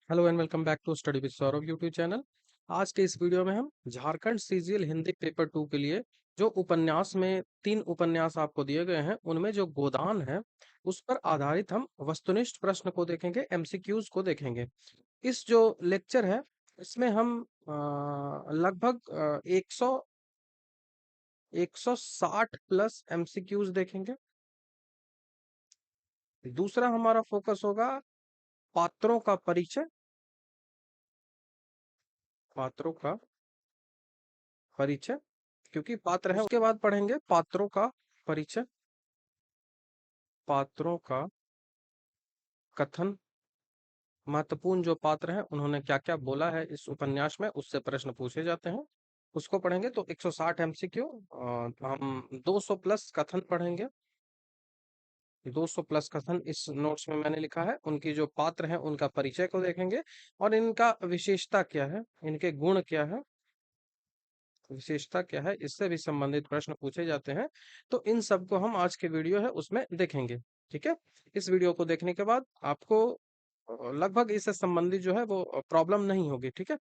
Hello and welcome back to study with Saurabh YouTube channel. आज के इस वीडियो में हम झारखंड सीजीएल हिंदी पेपर 2 के लिए जो उपन्यास में 3 उपन्यास आपको दिए गए हैं उनमें जो गोदान है उस पर आधारित हम वस्तुनिष्ठ प्रश्न को देखेंगे, एमसीक्यूज को देखेंगे। इस जो लेक्चर है इसमें हम लगभग 160 प्लस एमसीक्यूज देखेंगे। दूसरा हमारा फोकस होगा पात्रों का परिचय, पात्रों का परिचय क्योंकि पात्र है। उसके बाद पढ़ेंगे पात्रों का परिचय, पात्रों का कथन, महत्वपूर्ण जो पात्र हैं उन्होंने क्या क्या बोला है इस उपन्यास में उससे प्रश्न पूछे जाते हैं, उसको पढ़ेंगे। तो 160 एमसीक्यू, हम 200 प्लस कथन पढ़ेंगे। 200 प्लस कथन इस नोट्स में मैंने लिखा है। उनकी जो पात्र हैं उनका परिचय को देखेंगे और इनका विशेषता क्या है, इनके गुण क्या है, विशेषता क्या है, इससे भी संबंधित प्रश्न पूछे जाते हैं। तो इन सब को हम आज के वीडियो है उसमें देखेंगे। ठीक है, इस वीडियो को देखने के बाद आपको लगभग इससे संबंधित जो है वो प्रॉब्लम नहीं होगी। ठीक है,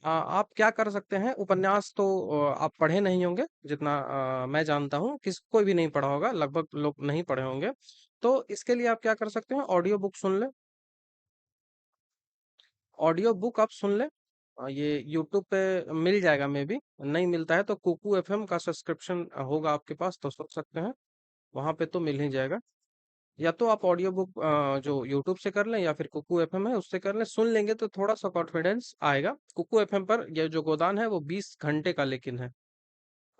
आप क्या कर सकते हैं, उपन्यास तो आप पढ़े नहीं होंगे जितना मैं जानता हूँ, कोई भी नहीं पढ़ा होगा, लगभग लोग नहीं पढ़े होंगे। तो इसके लिए आप क्या कर सकते हैं, ऑडियो बुक सुन ले। ऑडियो बुक आप सुन ले। ये यूट्यूब पे मिल जाएगा, मे बी नहीं मिलता है तो कुकू एफएम का सब्सक्रिप्शन होगा आपके पास तो सुन सकते हैं, वहां पे तो मिल ही जाएगा। या तो आप ऑडियो बुक जो यूट्यूब से कर लें या फिर कुकू एफएम है उससे कर लें, सुन लेंगे तो थोड़ा सा कॉन्फिडेंस आएगा। कुकू एफएम पर ये जो गोदान है वो 20 घंटे का लेकिन है,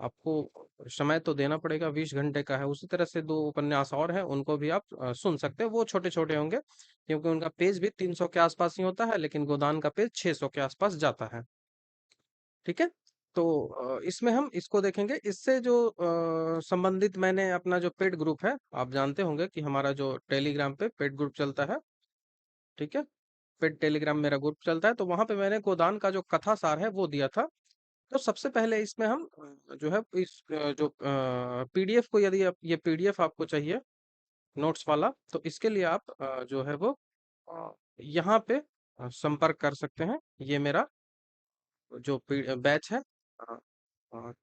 आपको समय तो देना पड़ेगा, 20 घंटे का है। उसी तरह से 2 उपन्यास और हैं उनको भी आप सुन सकते हैं, वो छोटे छोटे होंगे क्योंकि उनका पेज भी 300 के आसपास ही होता है, लेकिन गोदान का पेज 600 के आसपास जाता है। ठीक है, तो इसमें हम इसको देखेंगे। इससे जो संबंधित मैंने अपना जो पेड ग्रुप है, आप जानते होंगे कि हमारा जो टेलीग्राम पे पेड ग्रुप चलता है, ठीक है, पेड टेलीग्राम मेरा ग्रुप चलता है, तो वहां पे मैंने गोदान का जो कथा सार है वो दिया था। तो सबसे पहले इसमें हम जो है इस जो पीडीएफ को, यदि आप ये पीडीएफ आपको चाहिए नोट्स वाला, तो इसके लिए आप जो है वो यहाँ पे संपर्क कर सकते हैं। ये मेरा जो बैच है,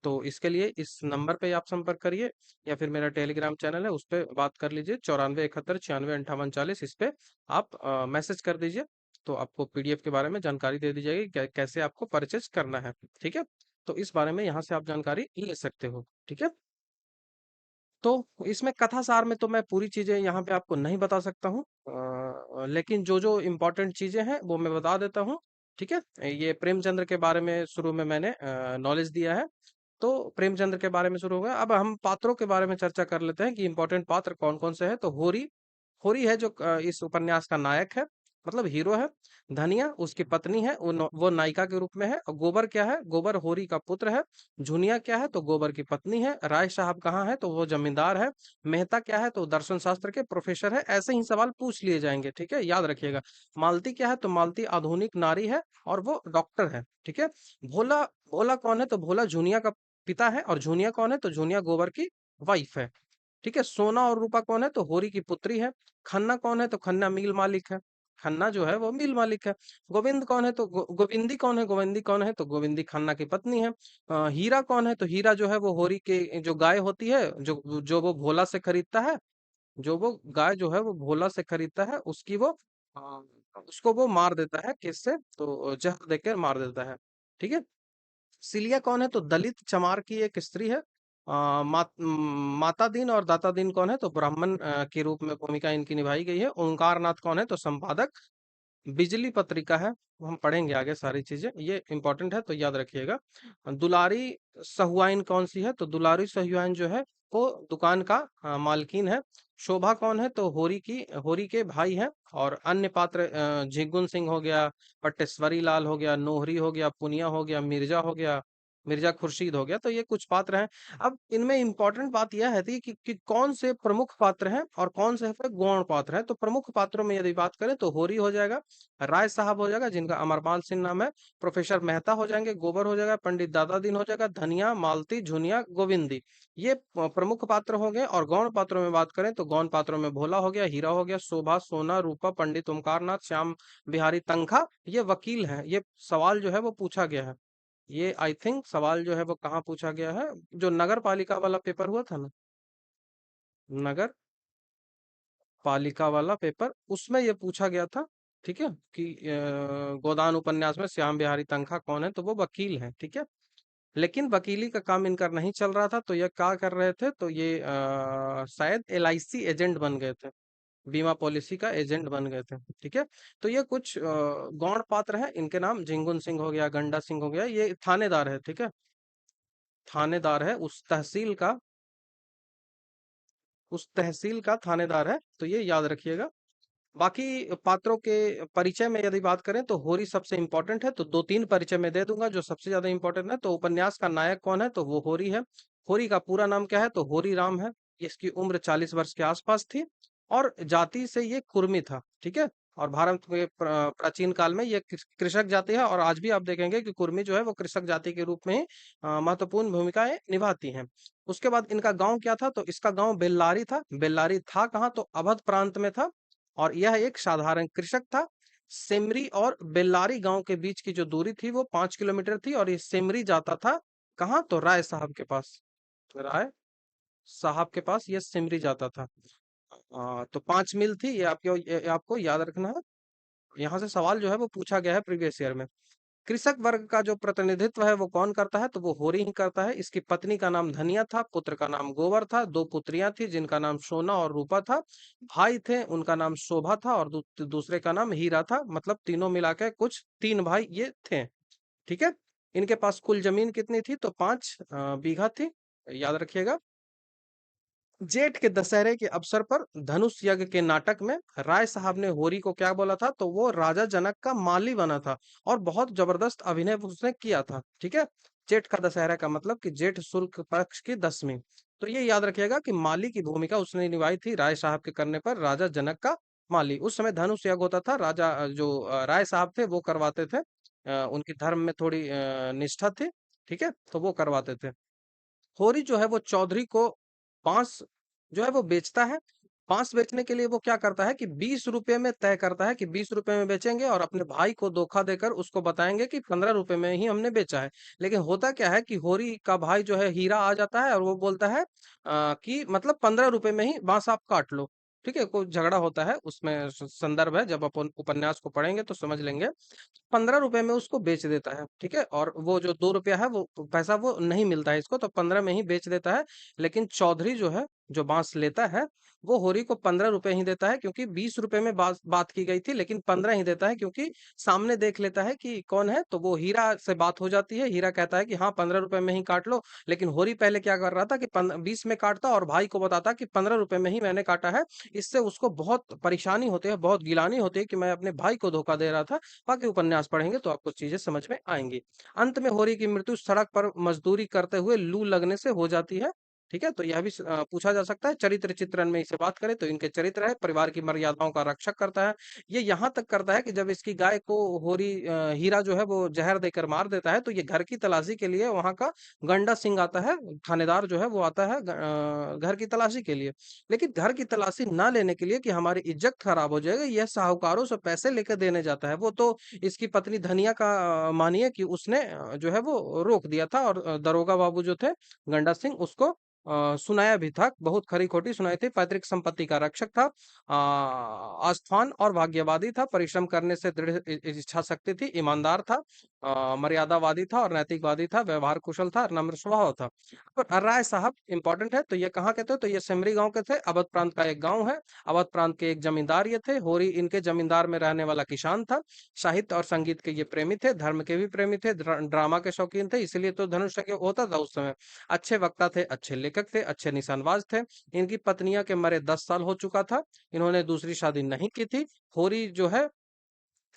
तो इसके लिए इस नंबर पे आप संपर्क करिए या फिर मेरा टेलीग्राम चैनल है उस पे बात कर लीजिए, 94 71 96 58 40, इस पे आप मैसेज कर दीजिए। तो आपको पीडीएफ के बारे में जानकारी दे दी जाएगी, कैसे आपको परचेज करना है। ठीक है, तो इस बारे में यहाँ से आप जानकारी ले सकते हो। ठीक है, तो इसमें कथा सार में तो मैं पूरी चीजें यहाँ पे आपको नहीं बता सकता हूँ, लेकिन जो जो इम्पोर्टेंट चीजें हैं वो मैं बता देता हूँ। ठीक है, ये प्रेमचंद्र के बारे में शुरू में मैंने नॉलेज दिया है, तो प्रेमचंद्र के बारे में शुरू हो गया। अब हम पात्रों के बारे में चर्चा कर लेते हैं कि इम्पोर्टेंट पात्र कौन कौन से हैं। तो होरी, होरी है जो इस उपन्यास का नायक है, मतलब हीरो है। धनिया उसकी पत्नी है, वो नायिका के रूप में है। और गोबर क्या है, गोबर होरी का पुत्र है। झुनिया क्या है, तो गोबर की पत्नी है। राय साहब कहाँ है, तो वो जमींदार है। मेहता क्या है, तो दर्शन शास्त्र के प्रोफेसर है। ऐसे ही सवाल पूछ लिए जाएंगे, ठीक है, याद रखिएगा। मालती क्या है, तो मालती आधुनिक नारी है और वो डॉक्टर है। ठीक है, भोला, भोला कौन है, तो भोला झुनिया का पिता है। और झुनिया कौन है, तो झुनिया गोबर की वाइफ है। ठीक है, सोना और रूपा कौन है, तो होरी की पुत्री है। खन्ना कौन है, तो खन्ना मिल मालिक है। खन्ना जो है वो मिल मालिक है। गोविंद कौन है, तो गोविंदी कौन है, गोविंदी कौन है, तो गोविंदी खन्ना की पत्नी है। हीरा कौन है, तो हीरा जो है वो होरी के जो गाय होती है, जो जो वो भोला से खरीदता है, जो वो गाय जो है वो भोला से खरीदता है, उसकी वो अ, उसको वो मार देता है, किससे, तो जहर देकर मार देता है। ठीक है, सिलिया कौन है, तो दलित चमार की एक स्त्री है। माता दीन और दाता दीन कौन है, तो ब्राह्मण के रूप में भूमिका इनकी निभाई गई है। ओंकारनाथ कौन है, तो संपादक बिजली पत्रिका है। वो हम पढ़ेंगे आगे सारी चीजें, ये इंपॉर्टेंट है तो याद रखिएगा। दुलारी सहुआइन कौन सी है, तो दुलारी सहुआइन जो है वो दुकान का मालकिन है। शोभा कौन है, तो होरी के भाई है। और अन्य पात्र झिगुन सिंह हो गया, पट्टेश्वरी लाल हो गया, नोहरी हो गया, पुनिया हो गया, मिर्जा हो गया, मिर्जा खुर्शीद हो गया। तो ये कुछ पात्र हैं। अब इनमें इंपॉर्टेंट बात यह है थी कि कौन से प्रमुख पात्र हैं और कौन से फिर गौण पात्र हैं। तो प्रमुख पात्रों में यदि बात करें तो होरी हो जाएगा, राय साहब हो जाएगा जिनका अमरपाल सिंह नाम है, प्रोफेसर मेहता हो जाएंगे, गोबर हो जाएगा, पंडित दादा दीन हो जाएगा, धनिया, मालती, झुनिया, गोविंदी। ये प्रमुख पात्र हो गए। और गौण पात्रों में बात करें तो गौण पात्रों में भोला हो गया, हीरा हो गया, शोभा, सोना, रूपा, पंडित ओमकारनाथ, श्याम बिहारी तनखा, ये वकील हैं। ये सवाल जो है वो पूछा गया है। ये आई थिंक सवाल जो है वो कहाँ पूछा गया है, जो नगर पालिका वाला पेपर हुआ था ना, नगर पालिका वाला पेपर, उसमें ये पूछा गया था। ठीक है कि गोदान उपन्यास में श्याम बिहारी तनखा कौन है, तो वो वकील हैं। ठीक है, लेकिन वकीली का काम इनका नहीं चल रहा था, तो ये क्या कर रहे थे, तो ये शायद एलआईसी एजेंट बन गए थे, बीमा पॉलिसी का एजेंट बन गए थे। ठीक है, तो ये कुछ गौण पात्र हैं। इनके नाम झिंगुन सिंह हो गया, गंडा सिंह हो गया, ये थानेदार है। ठीक है, थानेदार है उस तहसील का, उस तहसील का थानेदार है, तो ये याद रखिएगा। बाकी पात्रों के परिचय में यदि बात करें तो होरी सबसे इंपॉर्टेंट है, तो दो तीन परिचय में दे दूंगा जो सबसे ज्यादा इंपॉर्टेंट है। तो उपन्यास का नायक कौन है, तो वो होरी है। होरी का पूरा नाम क्या है, तो होरी राम है। इसकी उम्र 40 वर्ष के आसपास थी और जाति से ये कुर्मी था। ठीक है, और भारत के प्राचीन काल में ये कृषक जाति है, और आज भी आप देखेंगे कि कुर्मी जो है वो कृषक जाति के रूप में ही महत्वपूर्ण भूमिकाएं निभाती हैं। उसके बाद इनका गांव क्या था, तो इसका गांव बेल्लारी था। बेल्लारी था कहाँ, तो अवध प्रांत में था, और यह एक साधारण कृषक था। सिमरी और बेल्लारी गांव के बीच की जो दूरी थी वो 5 किलोमीटर थी, और ये सिमरी जाता था कहाँ, तो राय साहब के पास। राय साहब के पास ये सिमरी जाता था। तो 5 मील थी, ये आपको याद रखना है। यहाँ से सवाल जो है वो पूछा गया है प्रीवियस ईयर में। कृषक वर्ग का जो प्रतिनिधित्व है वो कौन करता है, तो वो होरी ही करता है। इसकी पत्नी का नाम धनिया था, पुत्र का नाम गोबर था, दो पुत्रियां थी जिनका नाम सोना और रूपा था, भाई थे उनका नाम शोभा था, और दूसरे का नाम हीरा था। मतलब तीनों मिला के कुछ 3 भाई ये थे। ठीक है, इनके पास कुल जमीन कितनी थी, तो 5 बीघा थी, याद रखिएगा। जेठ के दशहरे के अवसर पर धनुष यज्ञ के नाटक में राय साहब ने होरी को क्या बोला था, तो वो राजा जनक का माली बना था, और बहुत जबरदस्त अभिनय उसने किया था। ठीक है, जेठ का दशहरा का मतलब कि जेठ शुक्ल पक्ष की 10वीं। तो ये याद रखिएगा कि माली की भूमिका उसने निभाई थी राय साहब के करने पर, राजा जनक का माली। उस समय धनुष यज्ञ होता था, राजा जो राय साहब थे वो करवाते थे। उनकी धर्म में थोड़ी निष्ठा थी। ठीक है, तो वो करवाते थे। होरी जो है वो चौधरी को बांस जो है वो बेचता है। बांस बेचने के लिए वो क्या करता है कि 20 रुपए में तय करता है कि 20 रुपए में बेचेंगे, और अपने भाई को धोखा देकर उसको बताएंगे कि 15 रुपए में ही हमने बेचा है। लेकिन होता क्या है कि होरी का भाई जो है हीरा आ जाता है और वो बोलता है कि मतलब 15 रुपए में ही बांस आप काट लो। ठीक है, कोई झगड़ा होता है उसमें, संदर्भ है, जब अपन उपन्यास को पढ़ेंगे तो समझ लेंगे। 15 रुपए में उसको बेच देता है। ठीक है, और वो जो 2 रुपया है वो पैसा वो नहीं मिलता है इसको, तो 15 में ही बेच देता है। लेकिन चौधरी जो है, जो बांस लेता है, वो होरी को 15 रुपए ही देता है, क्योंकि 20 रुपए में बात की गई थी, लेकिन 15 ही देता है, क्योंकि सामने देख लेता है कि कौन है। तो वो हीरा से बात हो जाती है, हीरा कहता है कि हाँ 15 रुपए में ही काट लो। लेकिन होरी पहले क्या कर रहा था कि 20 में काटता और भाई को बताता कि 15 रुपए में ही मैंने काटा है। इससे उसको बहुत परेशानी होती है, बहुत गिलानी होती है कि मैं अपने भाई को धोखा दे रहा था। बाकी उपन्यास पढ़ेंगे तो आपको चीजें समझ में आएंगी। अंत में होरी की मृत्यु सड़क पर मजदूरी करते हुए लू लगने से हो जाती है। ठीक है, तो यह भी पूछा जा सकता है। चरित्र चित्रण में इसे बात करें तो इनके चरित्र है, परिवार की मर्यादाओं का रक्षक करता है। ये यहाँ तक करता है कि जब इसकी गाय को होरी हीरा जो है वो जहर देकर मार देता है, तो ये घर की तलाशी के लिए वहां का गंडा सिंह आता है, थानेदार जो है वो आता है घर की तलाशी के लिए। लेकिन घर की तलाशी ना लेने के लिए कि हमारी इज्जत खराब हो जाएगी, यह साहूकारों से पैसे लेकर देने जाता है। वो तो इसकी पत्नी धनिया का मानिए कि उसने जो है वो रोक दिया था, और दरोगा बाबू जो थे गंडा सिंह, उसको सुनाया भी था, बहुत खरी खोटी सुनाई थी। पैतृक संपत्ति का रक्षक था, आस्थान और भाग्यवादी था, परिश्रम करने से दृढ़ इच्छा शक्ति थी, ईमानदार था, मर्यादावादी था और नैतिकवादी था, व्यवहार कुशल था और नम्र स्वभाव था। पर राय साहब इंपॉर्टेंट है, तो ये कहाँ के थे, तो ये सिमरी गांव के थे, अवध प्रांत का एक गांव है। अवध प्रांत के एक जमींदार ये थे। होरी इनके जमींदार में रहने वाला किसान था। साहित्य और संगीत के ये प्रेमी थे, धर्म के भी प्रेमी थे, ड्रामा के शौकीन थे, इसलिए तो धनुष यज्ञ होता था उस समय। अच्छे वक्ता थे, अच्छे लेखक थे, अच्छे निशानबाज थे। इनकी पत्नियां के मरे 10 साल हो चुका था। इन्होंने दूसरी शादी नहीं की थी। होरी जो है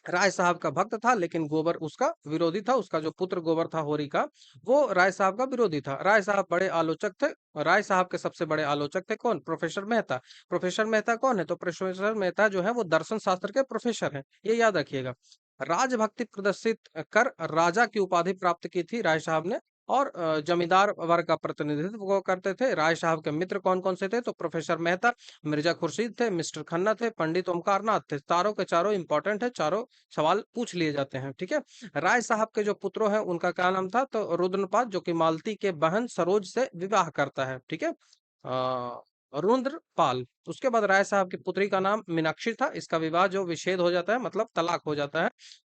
राय साहब का भक्त था, लेकिन गोबर उसका विरोधी था। उसका जो पुत्र गोबर था होरी का, वो राय साहब का विरोधी था। राय साहब बड़े आलोचक थे। राय साहब के सबसे बड़े आलोचक थे कौन? प्रोफेसर मेहता। प्रोफेसर मेहता कौन है? तो प्रोफेसर मेहता जो है वो दर्शन शास्त्र के प्रोफेसर हैं, ये याद रखिएगा। राजभक्ति प्रदर्शित कर राजा की उपाधि प्राप्त की थी राय साहब ने, और जमींदार वर्ग का प्रतिनिधित्व वो करते थे। राय साहब के मित्र कौन कौन से थे? तो प्रोफेसर मेहता, मिर्जा खुर्शीद थे, मिस्टर खन्ना थे, पंडित ओमकार नाथ थे। चारों के चारों इंपॉर्टेंट है, चारों सवाल पूछ लिए जाते हैं, ठीक है। राय साहब के जो पुत्रों हैं उनका क्या नाम था? तो रुद्रपाद, जो कि मालती के बहन सरोज से विवाह करता है, ठीक है। रुद्रपाल। उसके बाद राय साहब की पुत्री का नाम मीनाक्षी था। इसका विवाह जो विच्छेद हो जाता है, मतलब तलाक हो जाता है,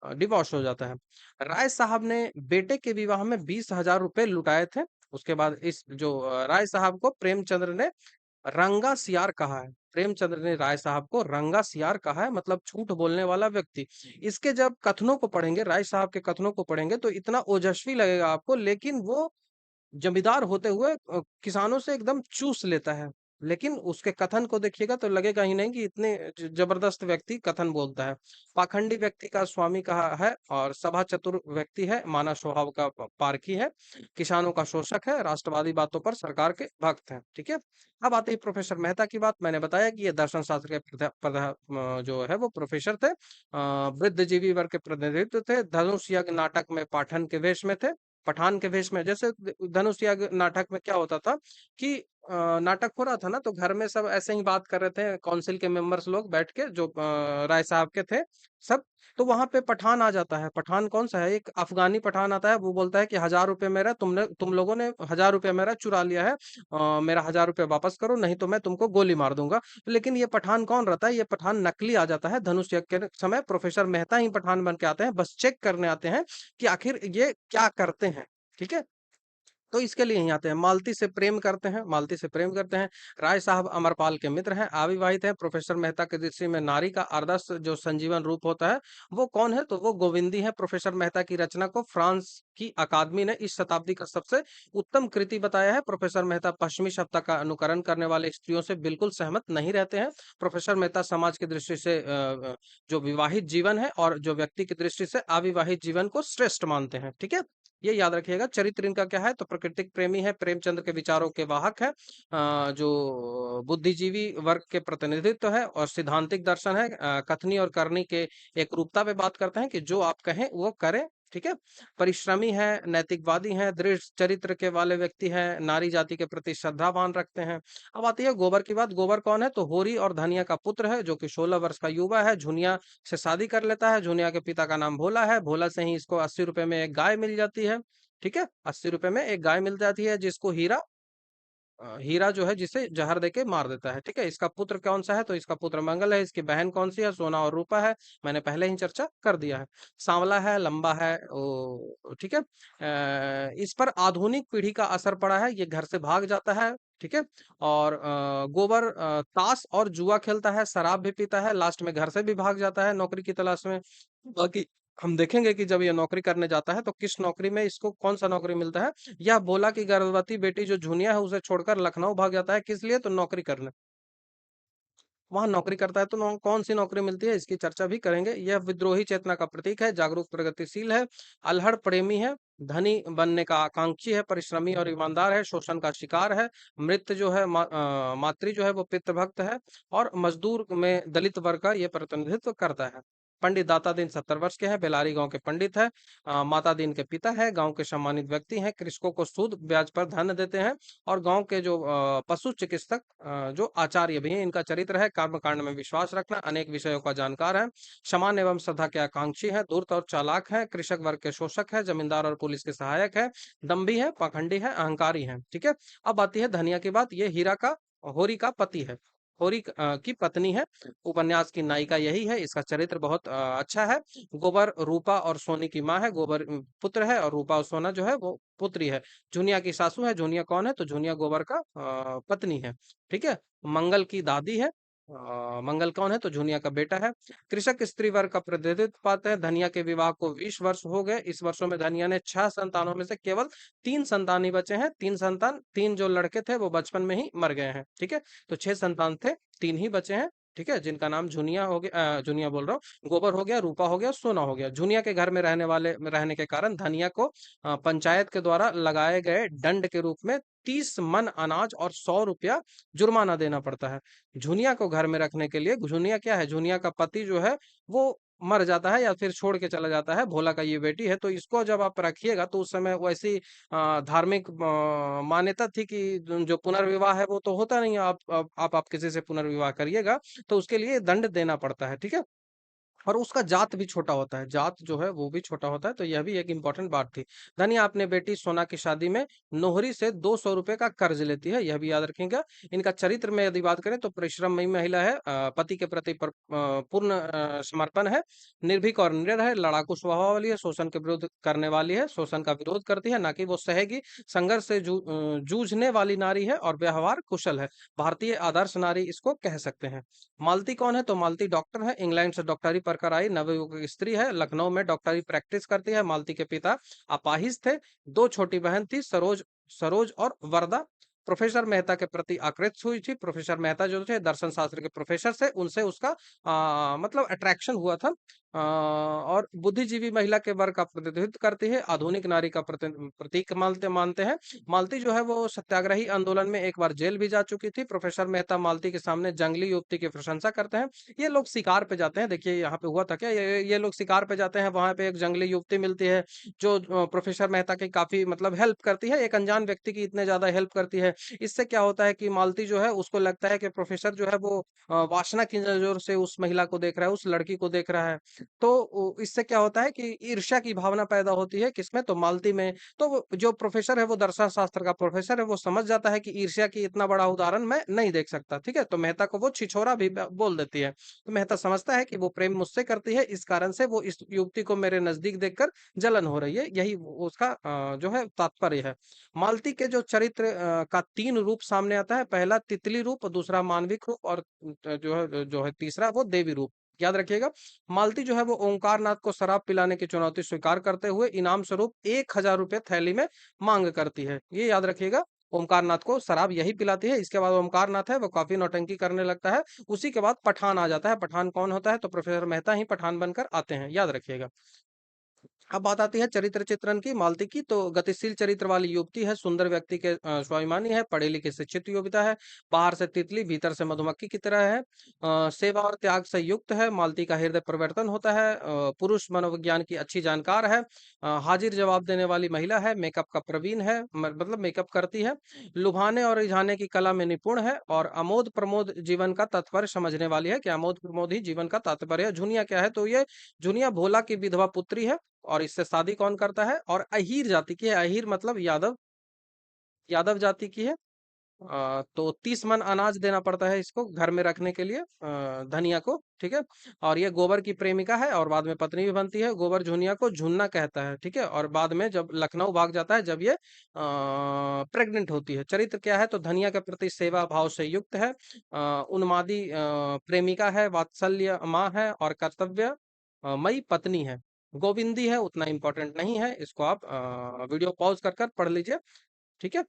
डिवोर्स हो जाता है। राय साहब ने बेटे के विवाह में 20,000 रुपए लुटाए थे। उसके बाद इस जो राय साहब को प्रेमचंद्र ने रंगा सियार कहा है। प्रेमचंद्र ने राय साहब को रंगा सियार कहा है, मतलब झूठ बोलने वाला व्यक्ति। इसके जब कथनों को पढ़ेंगे, राय साहब के कथनों को पढ़ेंगे, तो इतना ओजस्वी लगेगा आपको, लेकिन वो जमींदार होते हुए किसानों से एकदम चूस लेता है। लेकिन उसके कथन को देखिएगा तो लगेगा ही नहीं कि इतने जबरदस्त व्यक्ति कथन बोलता है। पाखंडी व्यक्ति का स्वामी कहा है, और सभा चतुर व्यक्ति है, मानव स्वभाव का पारखी है, किसानों का शोषक है, राष्ट्रवादी बातों पर सरकार के भक्त है, ठीक है। अब आते ही प्रोफेसर मेहता की बात। मैंने बताया कि ये दर्शन शास्त्र के जो है वो प्रोफेसर थे। वृद्धजीवी वर्ग के प्रतिनिधित्व थे। धनुष यज्ञ नाटक में पाठन के वेश में थे, पठान के वेश में। जैसे धनुष यज्ञ नाटक में क्या होता था कि नाटक हो रहा था ना, तो घर में सब ऐसे ही बात कर रहे थे, काउंसिल के मेंबर्स लोग बैठ के, जो राय साहब के थे सब। तो वहां पे पठान आ जाता है। पठान कौन सा है? एक अफगानी पठान आता है। वो बोलता है कि 1,000 रुपए मेरा, तुम लोगों ने 1,000 रुपए मेरा चुरा लिया है, मेरा 1,000 रुपए वापस करो, नहीं तो मैं तुमको गोली मार दूंगा। लेकिन ये पठान कौन रहता है? ये पठान नकली आ जाता है। धनुष यज्ञ के समय प्रोफेसर मेहता ही पठान बन के आते हैं, बस चेक करने आते हैं कि आखिर ये क्या करते हैं, ठीक है। तो इसके लिए यहीं आते हैं। मालती से प्रेम करते हैं, मालती से प्रेम करते हैं। राय साहब अमरपाल के मित्र हैं, अविवाहित हैं। प्रोफेसर मेहता के दृष्टि में नारी का आदर्श जो संजीवन रूप होता है, वो कौन है? तो वो गोविंदी है। प्रोफेसर मेहता की रचना को फ्रांस की अकादमी ने इस शताब्दी का सबसे उत्तम कृति बताया है। प्रोफेसर मेहता पश्चिमी सभ्यता का अनुकरण करने वाले स्त्रियों से बिल्कुल सहमत नहीं रहते हैं। प्रोफेसर मेहता समाज की दृष्टि से जो विवाहित जीवन है और जो व्यक्ति की दृष्टि से अविवाहित जीवन को श्रेष्ठ मानते हैं, ठीक है। ये याद रखिएगा। चरित्र इनका क्या है? तो प्रकृतिक प्रेमी है, प्रेमचंद्र के विचारों के वाहक है, जो बुद्धिजीवी वर्ग के प्रतिनिधित्व है, और सिद्धांतिक दर्शन है। कथनी और करनी के एक रूपता पे बात करते हैं कि जो आप कहें वो करें, ठीक है। परिश्रमी है, नैतिकवादी हैं, दृढ़ चरित्र के वाले व्यक्ति हैं, नारी जाति के प्रति श्रद्धावान रखते हैं। अब आती है गोबर की बात। गोबर कौन है? तो होरी और धनिया का पुत्र है, जो कि 16 वर्ष का युवा है। झुनिया से शादी कर लेता है। झुनिया के पिता का नाम भोला है। भोला से ही इसको 80 रुपए में एक गाय मिल जाती है, ठीक है। 80 रुपए में एक गाय मिल जाती है, जिसको हीरा हीरा जो है जिसे जहर देके मार देता है, ठीक है। इसका पुत्र कौन सा है? तो इसका पुत्र मंगल है। इसकी बहन कौन सी है? सोना और रूपा है। मैंने पहले ही चर्चा कर दिया है। सांवला है, लंबा है, ठीक है। इस पर आधुनिक पीढ़ी का असर पड़ा है, ये घर से भाग जाता है, ठीक है। और गोबर ताश और जुआ खेलता है, शराब भी पीता है, लास्ट में घर से भी भाग जाता है नौकरी की तलाश में। बाकी हम देखेंगे कि जब ये नौकरी करने जाता है तो किस नौकरी में इसको कौन सा नौकरी मिलता है। यह भोला की गर्भवती बेटी जो झुनिया है उसे छोड़कर लखनऊ भाग जाता है। किस लिए? तो नौकरी करने। वहां नौकरी करता है तो कौन सी नौकरी मिलती है, इसकी चर्चा भी करेंगे। यह विद्रोही चेतना का प्रतीक है, जागरूक प्रगतिशील है, अल्हड़ प्रेमी है, धनी बनने का आकांक्षी है, परिश्रमी और ईमानदार है, शोषण का शिकार है, मृत जो है मातृ जो है वो पितृभक्त है, और मजदूर में दलित वर्ग का ये प्रतिनिधित्व करता है। पंडित दाता दीन 70 वर्ष के हैं, बेलारी गांव के पंडित है, माता दीन के पिता है, गांव के सम्मानित व्यक्ति हैं, कृषकों को सूद ब्याज पर धन देते हैं, और गांव के जो पशु चिकित्सक जो आचार्य भी हैं, इनका चरित्र है कर्मकांड में विश्वास रखना, अनेक विषयों का जानकार है, समान एवं श्रद्धा के आकांक्षी है, धूर्त और चालाक है, कृषक वर्ग के शोषक है, जमींदार और पुलिस के सहायक है, दम्भी है, पाखंडी है, अहंकारी है, ठीक है। अब आती है धनिया की बात। ये हीरा का होरी का पति है, होरी की पत्नी है। उपन्यास की नायिका यही है। इसका चरित्र बहुत अच्छा है। गोबर रूपा और सोनी की माँ है। गोबर पुत्र है, और रूपा और सोना जो है वो पुत्री है। जुनिया की सासू है। जुनिया कौन है? तो जुनिया गोबर का पत्नी है, ठीक है। मंगल की दादी है। मंगल कौन है? तो जुनिया का बेटा है। कृषक स्त्री वर्ग का प्रतिनिधित्व पाते हैं। धनिया के विवाह को 20 वर्ष हो गए। इस वर्षों में धनिया ने 6 संतानों में से केवल 3 संतान ही बचे हैं। 3 संतान, 3 जो लड़के थे वो बचपन में ही मर गए हैं, ठीक है। तो 6 संतान थे, 3 ही बचे हैं, ठीक है, जिनका नाम झुनिया हो गया, झुनिया बोल रहा हूँ, गोबर हो गया, रूपा हो गया, सोना हो गया। झुनिया के घर में रहने के कारण धनिया को पंचायत के द्वारा लगाए गए दंड के रूप में 30 मन अनाज और 100 रुपया जुर्माना देना पड़ता है। झुनिया को घर में रखने के लिए, झुनिया क्या है, झुनिया का पति जो है वो मर जाता है या फिर छोड़ के चला जाता है, भोला का ये बेटी है, तो इसको जब आप रखिएगा तो उस समय वैसी धार्मिक मान्यता थी कि जो पुनर्विवाह है वो तो होता नहीं है, आप किसी से पुनर्विवाह करिएगा तो उसके लिए दंड देना पड़ता है, ठीक है। और उसका जात भी छोटा होता है, जात जो है वो भी छोटा होता है, तो यह भी एक इंपॉर्टेंट बात थी। धनिया अपने बेटी सोना की शादी में नोहरी से 200 रुपए का कर्ज लेती है, यह भी याद रखिएगा। इनका चरित्र में यदि बात करें तो परिश्रममयी महिला है, पति के प्रति पूर्ण समर्पण है, निर्भीक और निडर है, लड़ाकू स्वभाव वाली है, शोषण के विरोध करने वाली है, शोषण का विरोध करती है, ना कि वो सहेगी, संघर्ष से जूझने वाली नारी है और व्यवहार कुशल है, भारतीय आदर्श नारी इसको कह सकते हैं। मालती कौन है? तो मालती डॉक्टर है, इंग्लैंड से डॉक्टरी पढ़ कर आई, नवयुवक स्त्री है, लखनऊ में डॉक्टरी प्रैक्टिस करती है। मालती के पिता अपाहिज थे, दो छोटी बहन थी, सरोज सरोज और वरदा। प्रोफेसर मेहता के प्रति आकृष्ट हुई थी। प्रोफेसर मेहता जो थे दर्शन शास्त्र के प्रोफेसर से, उनसे उसका मतलब अट्रैक्शन हुआ था। और बुद्धिजीवी महिला के वर्ग का प्रतिनिधित्व करती है, आधुनिक नारी का प्रतीक मानते मानते हैं। मालती जो है वो सत्याग्रही आंदोलन में एक बार जेल भी जा चुकी थी। प्रोफेसर मेहता मालती के सामने जंगली युवती की प्रशंसा करते हैं। ये लोग शिकार पे जाते हैं, देखिए यहाँ पे हुआ था क्या, ये लोग शिकार पे जाते हैं, वहां पे एक जंगली युवती मिलती है जो प्रोफेसर मेहता की काफी मतलब हेल्प करती है, एक अनजान व्यक्ति की इतने ज्यादा हेल्प करती है। इससे क्या होता है कि मालती जो है उसको लगता है कि प्रोफेसर जो है वो वासना की नजर से उस महिला को देख रहा है, उस लड़की को देख रहा है। तो इससे क्या होता है कि ईर्ष्या की भावना पैदा होती है, किसमें, तो मालती में। तो जो प्रोफेसर है वो दर्शन शास्त्र का प्रोफेसर है, वो समझ जाता है कि ईर्ष्या की इतना बड़ा उदाहरण मैं नहीं देख सकता, ठीक है, तो मेहता को वो छिछोरा भी बोल देती है। तो मेहता समझता है कि वो प्रेम मुझसे करती है, इस कारण से वो इस युवती को मेरे नजदीक देखकर जलन हो रही है, यही उसका जो है तात्पर्य है। मालती के जो चरित्र का 3 रूप सामने आता है, पहला तितली रूप, दूसरा मानविक रूप, और जो है तीसरा वो देवी रूप। याद रखिएगा, मालती जो है वो ओंकार नाथ को शराब पिलाने की चुनौती स्वीकार करते हुए इनाम स्वरूप 1,000 रुपए थैली में मांग करती है, ये याद रखिएगा। ओमकार नाथ को शराब यही पिलाती है, इसके बाद ओमकार नाथ है वो काफी नौटंकी करने लगता है। उसी के बाद पठान आ जाता है। पठान कौन होता है? तो प्रोफेसर मेहता ही पठान बनकर आते हैं, याद रखिएगा। अब बात आती है चरित्र चित्रण की। मालती की तो गतिशील चरित्र वाली युवती है, सुंदर व्यक्ति के स्वाभिमानी है, पढ़ी लिखी शिक्षित युवती है, बाहर से तितली भीतर से मधुमक्खी की तरह है, सेवा और त्याग से युक्त है। मालती का हृदय परिवर्तन होता है, पुरुष मनोविज्ञान की अच्छी जानकार है, हाजिर जवाब देने वाली महिला है, मेकअप का प्रवीण है, मतलब मेकअप करती है, लुभाने और रिझाने की कला में निपुण है, और अमोद प्रमोद जीवन का तात्पर्य समझने वाली है कि अमोद प्रमोद ही जीवन का तात्पर्य है। झुनिया क्या है? तो ये झुनिया भोला की विधवा पुत्री है, और इससे शादी कौन करता है? और अहीर जाति की है, अहीर मतलब यादव, यादव जाति की है। तो 30 मन अनाज देना पड़ता है इसको घर में रखने के लिए, धनिया को, ठीक है। और ये गोबर की प्रेमिका है और बाद में पत्नी भी बनती है। गोबर झुनिया को झुन्ना कहता है, ठीक है, और बाद में जब लखनऊ भाग जाता है, जब ये प्रेग्नेंट होती है। चरित्र क्या है? तो धनिया के प्रति सेवा भाव से युक्त है, उन्मादी प्रेमिका है, वात्सल्य माँ है, और कर्तव्य मई पत्नी है। गोविंदी है, उतना इंपॉर्टेंट नहीं है, इसको आप वीडियो पॉज कर कर पढ़ लीजिए, ठीक है।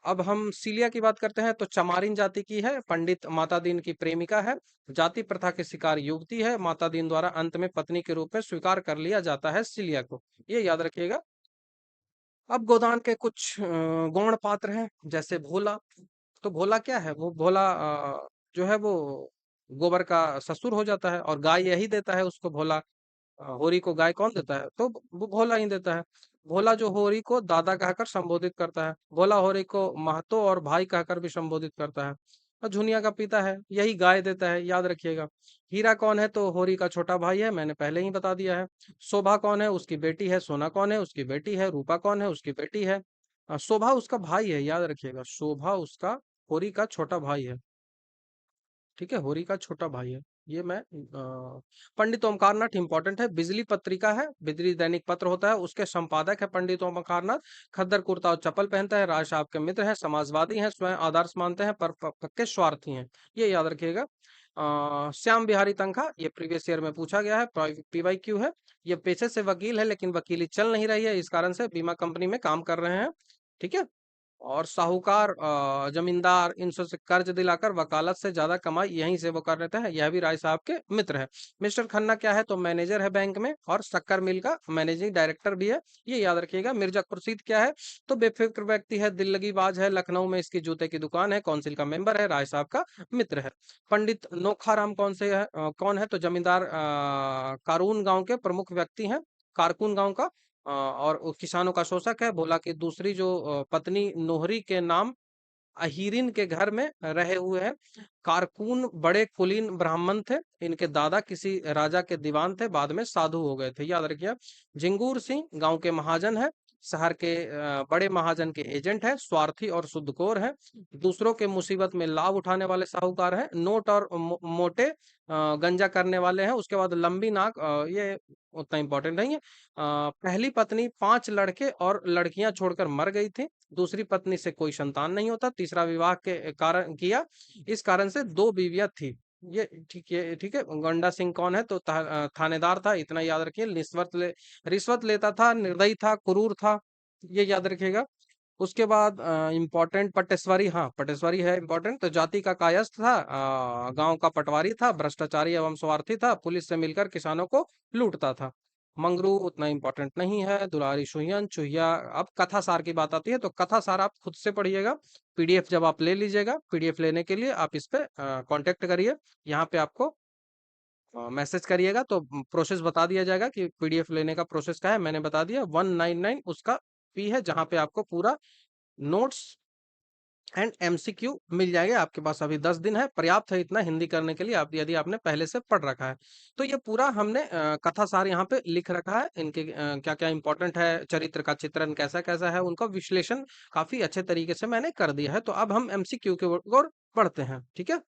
अब हम सीलिया की बात करते हैं, तो चमारिन जाति की है, पंडित माता दीन की प्रेमिका है, जाति प्रथा के शिकार युवती है, माता दीन द्वारा अंत में पत्नी के रूप में स्वीकार कर लिया जाता है सीलिया को, ये याद रखिएगा। अब गोदान के कुछ गौण पात्र हैं, जैसे भोला। तो भोला क्या है? वो भोला जो है वो गोबर का ससुर हो जाता है, और गाय यही देता है उसको, भोला। होरी को गाय कौन देता है? तो वो भोला ही देता है। भोला जो होरी को दादा कहकर संबोधित करता है, भोला होरी को महतो और भाई कहकर भी संबोधित करता है। और झुनिया का पिता है, यही गाय देता है, याद रखिएगा। हीरा कौन है? तो होरी का छोटा भाई है, मैंने पहले ही बता दिया है। शोभा कौन है? उसकी बेटी है। सोना कौन है? उसकी बेटी है। रूपा कौन है? उसकी बेटी है। शोभा उसका भाई है, याद रखिएगा, शोभा उसका होरी का छोटा भाई है, ठीक है, होरी का छोटा भाई है। ये मैं पंडित ओमकारनाथ इंपॉर्टेंट है, बिजली पत्रिका है, बिजली दैनिक पत्र होता है, उसके संपादक है पंडित ओमकारनाथ। खद्दर कुर्ता और चप्पल पहनता है, राज साहब के मित्र है, समाजवादी हैं, स्वयं आदर्श मानते हैं, पर पक्के स्वार्थी हैं, ये याद रखिएगा। श्याम बिहारी तनखा, ये प्रीवियस ईयर में पूछा गया है, पीवाईक्यू है। ये पेशे से वकील है, लेकिन वकीली चल नहीं रही है, इस कारण से बीमा कंपनी में काम कर रहे हैं, ठीक है। और साहूकार जमींदार इन सब से कर्ज दिलाकर वकालत से ज्यादा कमाई यहीं से वो कर लेते हैं। यह भी राय साहब के मित्र है। मिस्टर खन्ना क्या है, तो मैनेजर है बैंक में और शक्कर मिल का मैनेजिंग डायरेक्टर भी है, ये याद रखिएगा। मिर्जा खुर्शीद क्या है, तो बेफिक्र व्यक्ति है, दिल्लगी बाज है, लखनऊ में इसकी जूते की दुकान है, काउंसिल का मेंबर है, राय साहब का मित्र है। पंडित नोखाराम कौन से है, कौन है, तो जमींदार कारून गांव के प्रमुख व्यक्ति हैं, कारकुन गांव का, और वो किसानों का शोषक है। बोला कि दूसरी जो पत्नी नोहरी के नाम अहीरिन के घर में रहे हुए हैं। कारकुन बड़े कुलीन ब्राह्मण थे, इनके दादा किसी राजा के दीवान थे, बाद में साधु हो गए थे, याद रखिए। जिंगूर सिंह गांव के महाजन है, शहर के बड़े महाजन के एजेंट है, स्वार्थी और शुद्धकोर है, दूसरों के मुसीबत में लाभ उठाने वाले साहूकार है, नोट और मोटे गंजा करने वाले हैं। उसके बाद लंबी नाक, ये उतना इंपॉर्टेंट नहीं है। पहली पत्नी 5 लड़के और लड़कियां छोड़कर मर गई थी, दूसरी पत्नी से कोई संतान नहीं होता, तीसरा विवाह के कारण किया, इस कारण से 2 बीवियां थी। ये ठीक है, ठीक है। गंडा सिंह कौन है, तो थानेदार था, इतना याद रखिए। रिश्वत लेता था, निर्दयी था, क्रूर था, ये याद रखिएगा। उसके बाद इम्पोर्टेंट पटेश्वरी, हाँ पटेश्वरी है इम्पोर्टेंट, तो जाति का कायस्थ था, गांव का पटवारी था, भ्रष्टाचारी एवं स्वार्थी था, पुलिस से मिलकर किसानों को लूटता था। मंगरू उतना इम्पोर्टेंट नहीं है। दुलारी सुहियन चुहिया। अब कथा सार की बात आती है, तो कथा सार आप खुद से पढ़िएगा। पीडीएफ जब आप ले लीजिएगा, पीडीएफ लेने के लिए आप इस पे कांटेक्ट करिए, यहाँ पे आपको मैसेज करिएगा तो प्रोसेस बता दिया जाएगा कि पीडीएफ लेने का प्रोसेस क्या है, मैंने बता दिया। 199 उसका फी है, जहाँ पे आपको पूरा नोट्स एंड एमसीक्यू मिल जाएंगे। आपके पास अभी 10 दिन है, पर्याप्त है इतना हिंदी करने के लिए, आप यदि आपने पहले से पढ़ रखा है तो। ये पूरा हमने कथा सार यहाँ पे लिख रखा है, इनके क्या क्या इंपॉर्टेंट है, चरित्र का चित्रण कैसा कैसा है, उनका विश्लेषण काफी अच्छे तरीके से मैंने कर दिया है। तो अब हम एमसीक्यू की ओर बढ़ते हैं, ठीक है।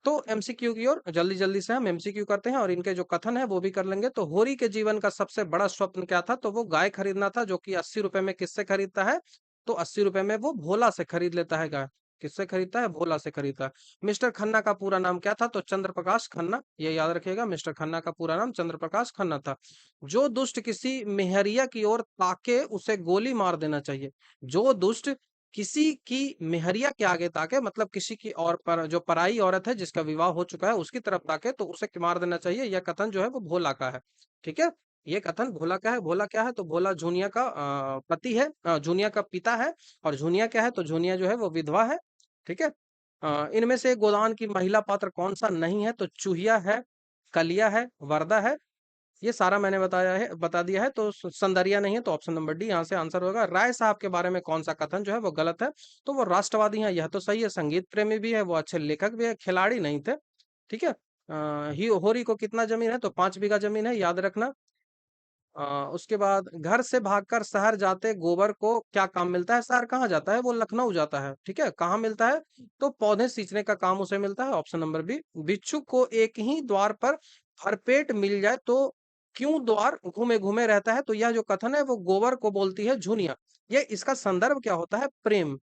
तो एमसीक्यू की ओर जल्दी जल्दी से हम एमसीक्यू करते हैं और इनके जो कथन है वो भी कर लेंगे। तो होरी के जीवन का सबसे बड़ा स्वप्न क्या था, तो वो गाय खरीदना था, जो कि 80 रुपए में किससे खरीदता है, तो 80 रुपए में वो भोला से खरीद लेता है गाय। किससे खरीदता है, भोला से खरीदता है। मिस्टर खन्ना का पूरा नाम क्या था, तो चंद्र प्रकाश खन्ना, ये याद रखिएगा। मिस्टर खन्ना का पूरा नाम चंद्र प्रकाश खन्ना था। जो दुष्ट किसी मेहरिया की ओर ताके उसे गोली मार देना चाहिए। जो दुष्ट किसी की मेहरिया के आगे ताके, मतलब किसी की और पर जो पराई औरत है जिसका विवाह हो चुका है उसकी तरफ ताके, तो उसे मार देना चाहिए। यह कथन जो है वो भोला का है, ठीक है। ये कथन भोला का है। भोला क्या है, तो भोला झुनिया का पति है, झुनिया का पिता है। और झुनिया क्या है, तो झुनिया जो है वो विधवा है, ठीक है। इनमें से गोदान की महिला पात्र कौन सा नहीं है, तो चूहिया है, कलिया है, वरदा है। ये सारा मैंने बताया है, बता दिया है। तो संदरिया नहीं है, तो ऑप्शन नंबर डी यहाँ से आंसर होगा। राय साहब के बारे में कौन सा कथन जो है वो गलत है, तो वो राष्ट्रवादी हैं, यह तो सही है। संगीत प्रेमी भी है, वो अच्छे लेखक भी है, खिलाड़ी नहीं थे, ठीक है। ही होरी को कितना जमीन है, तो 5 बीघा जमीन है, याद रखना। उसके बाद घर से भागकर शहर जाते गोबर को क्या काम मिलता है, शहर कहाँ जाता है, वो लखनऊ जाता है, ठीक है। कहाँ मिलता है, तो पौधे सींचने का काम उसे मिलता है, ऑप्शन नंबर बी। बिच्छू को एक ही द्वार पर भरपेट मिल जाए तो क्यों द्वार घूमे घूमे रहता है, तो यह जो कथन है वो गोबर को बोलती है झुनिया। ये इसका संदर्भ क्या होता है, प्रेम,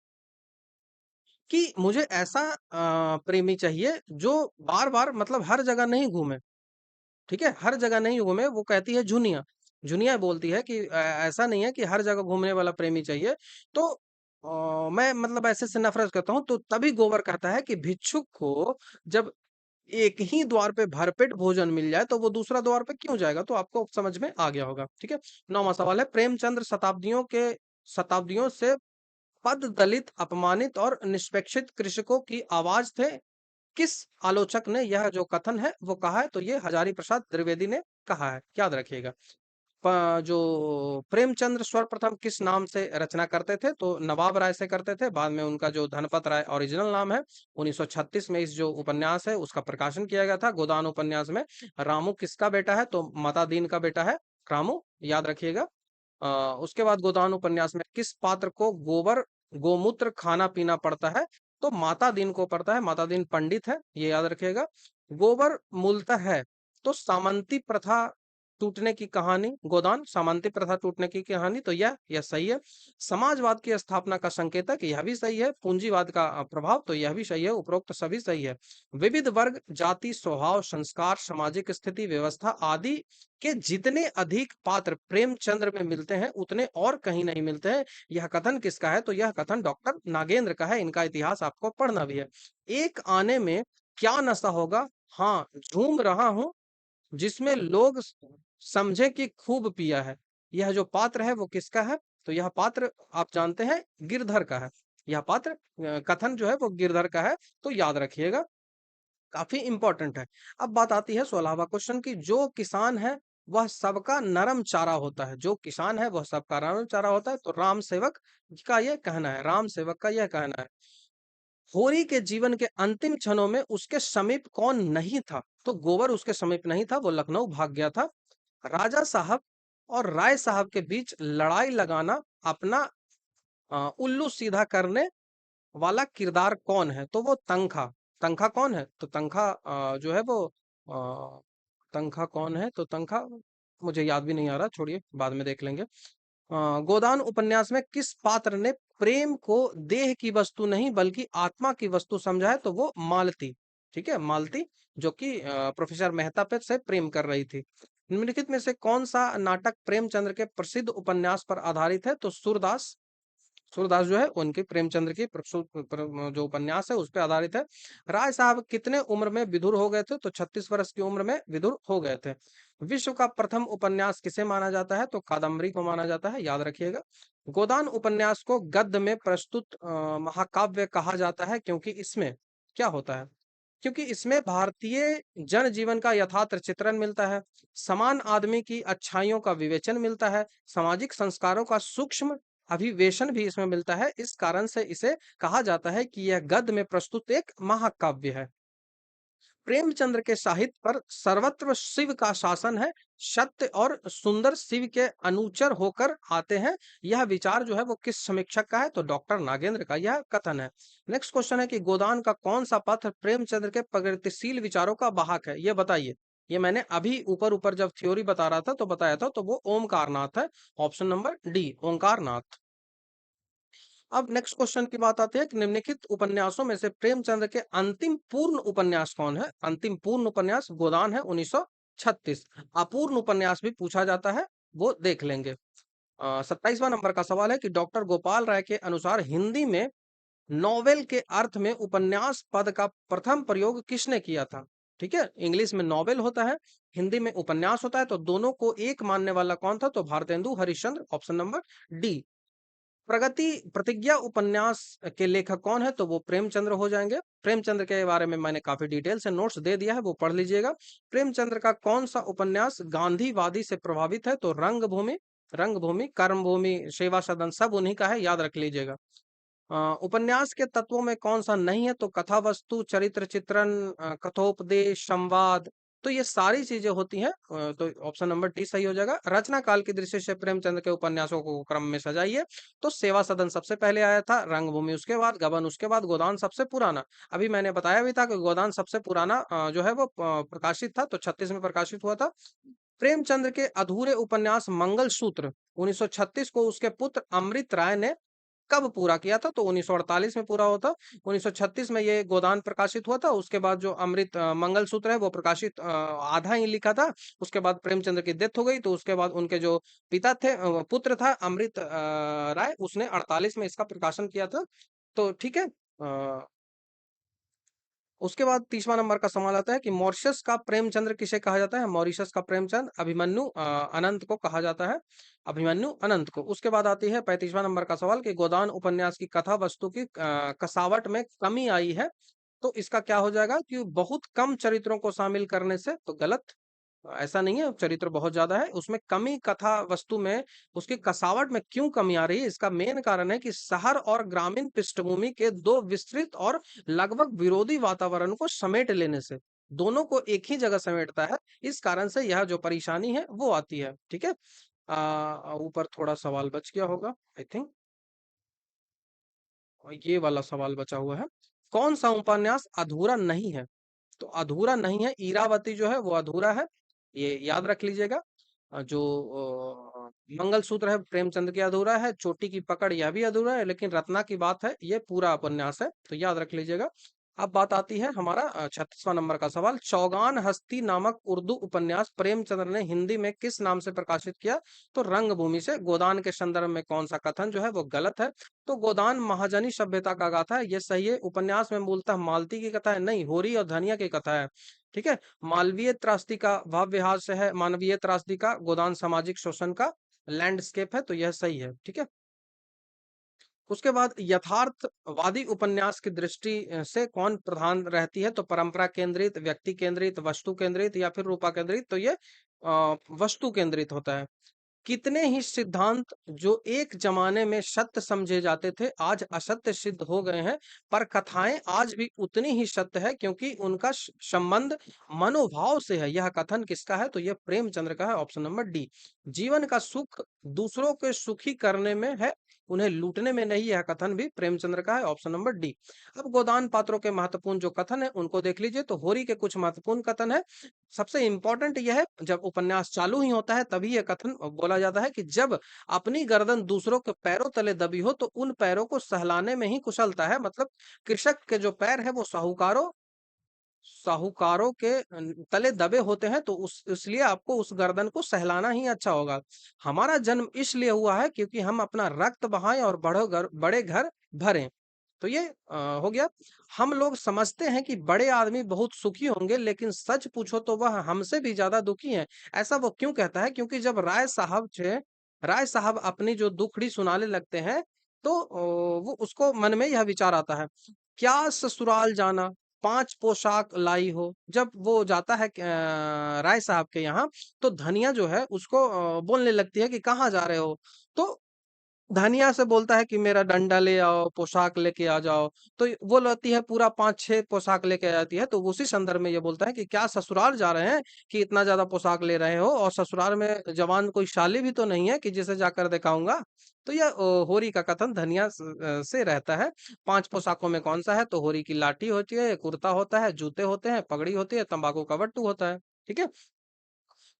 कि मुझे ऐसा प्रेमी चाहिए जो बार बार मतलब हर जगह नहीं घूमे, ठीक है, हर जगह नहीं घूमे, वो कहती है झुनिया। झुनिया बोलती है कि ऐसा नहीं है कि हर जगह घूमने वाला प्रेमी चाहिए। तो मैं मतलब ऐसे से नफरत करता हूँ। तो तभी गोबर कहता है कि भिक्षुक को जब एक ही द्वार पे भरपेट भोजन मिल जाए तो वो दूसरा द्वार पे क्यों जाएगा, तो आपको समझ में आ गया होगा, ठीक है। 9वां सवाल है, प्रेमचंद्र शताब्दियों से पद दलित अपमानित और निष्पेक्षित कृषकों की आवाज थे। किस आलोचक ने यह जो कथन है वो कहा है, तो ये हजारी प्रसाद द्विवेदी ने कहा है, याद रखिएगा। जो प्रेमचंद्र सर्वप्रथम किस नाम से रचना करते थे, तो नवाब राय से करते थे, बाद में उनका जो धनपत राय ओरिजिनल नाम है। 1936 में इस जो उपन्यास है उसका प्रकाशन किया गया था। गोदान उपन्यास में रामू किसका बेटा है, तो मातादीन का बेटा है रामू, याद रखिएगा। उसके बाद गोदान उपन्यास में किस पात्र को गोबर गोमूत्र खाना पीना पड़ता है, तो माता दीन को पड़ता है, माता दीन पंडित है, ये याद रखिएगा। गोबर मूलतः है, तो सामंती प्रथा टूटने की कहानी, गोदान सामंती प्रथा टूटने की कहानी, तो यह सही है। समाजवाद की स्थापना का संकेतक, यह भी सही है। पूंजीवाद का प्रभाव, तो यह भी सही है। उपरोक्त सभी सही है। विविध वर्ग, जाति, स्वभाव, संस्कार, सामाजिक स्थिति, व्यवस्था आदि के जितने अधिक पात्र प्रेमचंद्र में मिलते हैं उतने और कहीं नहीं मिलते हैं। यह कथन किसका है? तो यह कथन डॉक्टर नागेंद्र का है। इनका इतिहास आपको पढ़ना भी है। एक आने में क्या नशा होगा? हाँ, झूम रहा हूं जिसमें लोग समझे कि खूब पिया है। यह जो पात्र है वो किसका है? तो यह पात्र आप जानते हैं गिरधर का है। यह पात्र कथन जो है वो गिरधर का है, तो याद रखिएगा, काफी इंपॉर्टेंट है। अब बात आती है 16वां क्वेश्चन की, जो किसान है वह सबका नरम चारा होता है। जो किसान है वह सबका नरम चारा होता है, तो राम सेवक का यह कहना है। राम सेवक का यह कहना है। होरी के जीवन के अंतिम क्षणों में उसके समीप कौन नहीं था? तो गोबर उसके समीप नहीं था, वो लखनऊ भाग गया था। राजा साहब और राय साहब के बीच लड़ाई लगाना अपना उल्लू सीधा करने वाला किरदार कौन है? तो वो तंखा। तंखा कौन है? तो तंखा जो है वो अ, तंखा कौन है? तो तंखा मुझे याद भी नहीं आ रहा, छोड़िए बाद में देख लेंगे। गोदान उपन्यास में किस पात्र ने प्रेम को देह की वस्तु नहीं बल्कि आत्मा की वस्तु समझा है? तो वो मालती। ठीक है, मालती, जो कि प्रोफेसर मेहता पे से प्रेम कर रही थी। निम्नलिखित में से कौन सा नाटक प्रेमचंद्र के प्रसिद्ध उपन्यास पर आधारित है? तो सूरदास। सूरदास जो है उनकी प्रेमचंद्र की जो उपन्यास है उस पर आधारित है। राय साहब कितने उम्र में विधुर हो गए थे? तो 36 वर्ष की उम्र में विधुर हो गए थे। विश्व का प्रथम उपन्यास किसे माना जाता है? तो कादम्बरी को माना जाता है, याद रखिएगा। गोदान उपन्यास को गद्य में प्रस्तुत महाकाव्य कहा जाता है क्योंकि इसमें क्या होता है? क्योंकि इसमें भारतीय जनजीवन का यथार्थ चित्रण मिलता है, समान आदमी की अच्छाइयों का विवेचन मिलता है, सामाजिक संस्कारों का सूक्ष्म अभिवेशन भी इसमें मिलता है। इस कारण से इसे कहा जाता है कि यह गद्य में प्रस्तुत एक महाकाव्य है। प्रेमचंद्र के साहित्य पर सर्वत्र शिव का शासन है, सत्य और सुंदर शिव के अनुचर होकर आते हैं। यह विचार जो है वो किस समीक्षक का है? तो डॉक्टर नागेंद्र का यह कथन है। नेक्स्ट क्वेश्चन है कि गोदान का कौन सा पत्र प्रेमचंद्र के प्रगतिशील विचारों का वाहक है? ये बताइए। ये मैंने अभी ऊपर ऊपर जब थ्योरी बता रहा था तो बताया था, तो वो ओमकारनाथ है। Option number D, Onkarnath. अब नेक्स्ट क्वेश्चन की बात आती है कि निम्नलिखित उपन्यासों में से प्रेमचंद्र के अंतिम पूर्ण उपन्यास कौन है? अंतिम पूर्ण उपन्यास गोदान है 1936। अपूर्ण उपन्यास भी पूछा जाता है, वो देख लेंगे। 27वां नंबर का सवाल है कि डॉक्टर गोपाल राय के अनुसार हिंदी में नॉवेल के अर्थ में उपन्यास पद का प्रथम प्रयोग किसने किया था? ठीक है, इंग्लिश में नॉवेल होता है, हिंदी में उपन्यास होता है, तो दोनों को एक मानने वाला कौन था? तो Bharatendu Harishchandra. Option number D. प्रगति प्रतिज्ञा उपन्यास के लेखक कौन है? तो वो प्रेमचंद्र हो जाएंगे। प्रेमचंद्र के बारे में मैंने काफी डिटेल से नोट्स दे दिया है, वो पढ़ लीजिएगा। प्रेमचंद्र का कौन सा उपन्यास गांधीवादी से प्रभावित है? तो रंगभूमि। रंगभूमि, कर्मभूमि, सेवा सदन सब उन्हीं का है, याद रख लीजिएगा। उपन्यास के तत्वों में कौन सा नहीं है? तो कथा वस्तु, चरित्र चित्रण, कथोपदेश, संवाद, तो ये सारी चीजें होती हैं। तो ऑप्शन नंबर डी सही हो जाएगा। रचना काल की दृष्टि से प्रेमचंद्र के उपन्यासों को क्रम में सजाइए। तो सेवा सदन सबसे पहले आया था, रंगभूमि उसके बाद, गबन उसके बाद, गोदान सबसे पुराना। अभी मैंने बताया भी था कि गोदान सबसे पुराना जो है वो प्रकाशित था, तो 36 में प्रकाशित हुआ था। प्रेमचंद्र के अधूरे उपन्यास मंगलसूत्र 1936 को उसके पुत्र अमृत राय ने कब पूरा किया था? तो 1948 में पूरा हुआ था। 1936 में ये गोदान प्रकाशित हुआ था। उसके बाद जो अमृत मंगलसूत्र है वो प्रकाशित आधा ही लिखा था। उसके बाद प्रेमचंद्र की डेथ हो गई, तो उसके बाद उनके जो पिता थे पुत्र था अमृत राय, उसने 48 में इसका प्रकाशन किया था। तो ठीक है। उसके बाद 30वां नंबर का सवाल आता है कि मॉरिशस का प्रेमचंद्र किसे कहा जाता है? मॉरिशस का प्रेमचंद अभिमन्यु अनंत को कहा जाता है। अभिमन्यु अनंत को। उसके बाद आती है 35वां नंबर का सवाल कि गोदान उपन्यास की कथा वस्तु की कसावट में कमी आई है। तो इसका क्या हो जाएगा कि बहुत कम चरित्रों को शामिल करने से, तो गलत। ऐसा नहीं है, चरित्र बहुत ज्यादा है, उसमें कमी कथा वस्तु में, उसकी कसावट में क्यों कमी आ रही है? इसका मेन कारण है कि शहर और ग्रामीण पृष्ठभूमि के दो विस्तृत और लगभग विरोधी वातावरण को समेट लेने से, दोनों को एक ही जगह समेटता है, इस कारण से यह जो परेशानी है वो आती है। ठीक है। ऊपर थोड़ा सवाल बच गया होगा आई थिंक, ये वाला सवाल बचा हुआ है। कौन सा उपन्यास अधूरा नहीं है? तो अधूरा नहीं है, इरावती जो है वो अधूरा है, ये याद रख लीजिएगा। जो मंगलसूत्र है प्रेमचंद के अधूरा है, चोटी की पकड़ यह भी अधूरा है, लेकिन रत्ना की बात है, ये पूरा उपन्यास है, तो याद रख लीजिएगा। अब बात आती है हमारा 36वां नंबर का सवाल, चौगान हस्ती नामक उर्दू उपन्यास प्रेमचंद्र ने हिंदी में किस नाम से प्रकाशित किया? तो रंगभूमि से। गोदान के संदर्भ में कौन सा कथन जो है वो गलत है? तो गोदान महाजनी सभ्यता का गाथा है, ये सही है। उपन्यास में मूलतः मालती की कथा है, नहीं, होरी और धनिया की कथा है। ठीक है। मालवीय त्रासदी का भाव्य हास्य है, मानवीय त्रासदी का गोदान सामाजिक शोषण का लैंडस्केप है, तो यह सही है। ठीक है। उसके बाद यथार्थवादी उपन्यास की दृष्टि से कौन प्रधान रहती है? तो परंपरा केंद्रित, व्यक्ति केंद्रित, वस्तु केंद्रित या फिर रूपा केंद्रित? तो ये वस्तु केंद्रित होता है। कितने ही सिद्धांत जो एक जमाने में सत्य समझे जाते थे आज असत्य सिद्ध हो गए हैं, पर कथाएं आज भी उतनी ही सत्य है क्योंकि उनका संबंध मनोभाव से है। यह कथन किसका है? तो यह प्रेमचंद्र का है, ऑप्शन नंबर डी। जीवन का सुख दूसरों के सुखी करने में है, उन्हें लूटने में नहीं। यह कथन भी प्रेमचंद्र का है, ऑप्शन नंबर डी। अब गोदान पात्रों के महत्वपूर्ण जो कथन है उनको देख लीजिए। तो होरी के कुछ महत्वपूर्ण कथन है। सबसे इंपॉर्टेंट यह है, जब उपन्यास चालू ही होता है तभी यह कथन बोला जाता है कि जब अपनी गर्दन दूसरों के पैरों तले दबी हो तो उन पैरों को सहलाने में ही कुशलता है। मतलब कृषक के जो पैर है वो साहूकारों साहूकारों के तले दबे होते हैं, तो उस इसलिए आपको उस गर्दन को सहलाना ही अच्छा होगा। हमारा जन्म इसलिए हुआ है क्योंकि हम अपना रक्त बहाएं और बड़े घर भरें। तो ये हो गया। हम लोग समझते हैं कि बड़े आदमी बहुत सुखी होंगे, लेकिन सच पूछो तो वह हमसे भी ज्यादा दुखी हैं। ऐसा वो क्यों कहता है? क्योंकि जब राय साहब अपनी जो दुखड़ी सुनाने लगते हैं, तो वो उसको मन में यह विचार आता है, क्या ससुराल जाना, 5 पोशाक लाई हो। जब वो जाता है राय साहब के यहाँ, तो धनिया जो है उसको बोलने लगती है कि कहाँ जा रहे हो? तो धनिया से बोलता है कि मेरा डंडा ले आओ, पोशाक लेके आ जाओ। तो वो लाती है पूरा 5-6 पोशाक लेके आ जाती है। तो उसी संदर्भ में ये बोलता है कि क्या ससुराल जा रहे हैं कि इतना ज्यादा पोशाक ले रहे हो, और ससुराल में जवान कोई शाली भी तो नहीं है कि जिसे जाकर दिखाऊंगा। तो यह होरी का कथन धनिया से रहता है। 5 पोशाकों में कौन सा है? तो होरी की लाठी होती है, कुर्ता होता है, जूते होते हैं, पगड़ी होती है, तंबाकू का वट्टू होता है। ठीक है।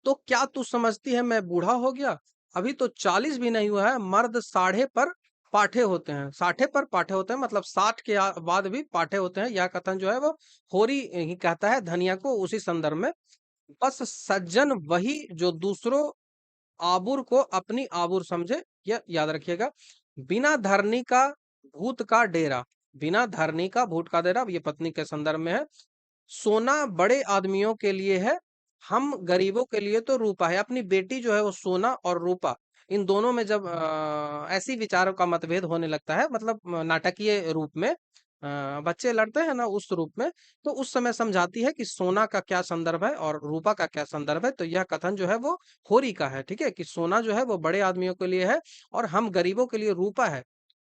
तो क्या तू समझती है मैं बूढ़ा हो गया? अभी तो 40 भी नहीं हुआ है। मर्द साढ़े पर पाठे होते हैं, साठे पर पाठे होते हैं, मतलब 60 के बाद भी पाठे होते हैं। यह कथन जो है वो होरी ही कहता है धनिया को उसी संदर्भ में। बस सज्जन वही जो दूसरों आबुर को अपनी आबुर समझे, यह याद रखिएगा। बिना धरनी का भूत का डेरा, बिना धरनी का भूत का डेरा, ये पत्नी के संदर्भ में है। सोना बड़े आदमियों के लिए है, हम गरीबों के लिए तो रूपा है। अपनी बेटी जो है वो सोना और रूपा, इन दोनों में जब ऐसी विचारों का मतभेद होने लगता है, मतलब नाटकीय रूप में बच्चे लड़ते हैं ना उस रूप में, तो उस समय समझाती है कि सोना का क्या संदर्भ है और रूपा का क्या संदर्भ है। तो यह कथन जो है वो होरी का है। ठीक है, कि सोना जो है वो बड़े आदमियों के लिए है और हम गरीबों के लिए रूपा है।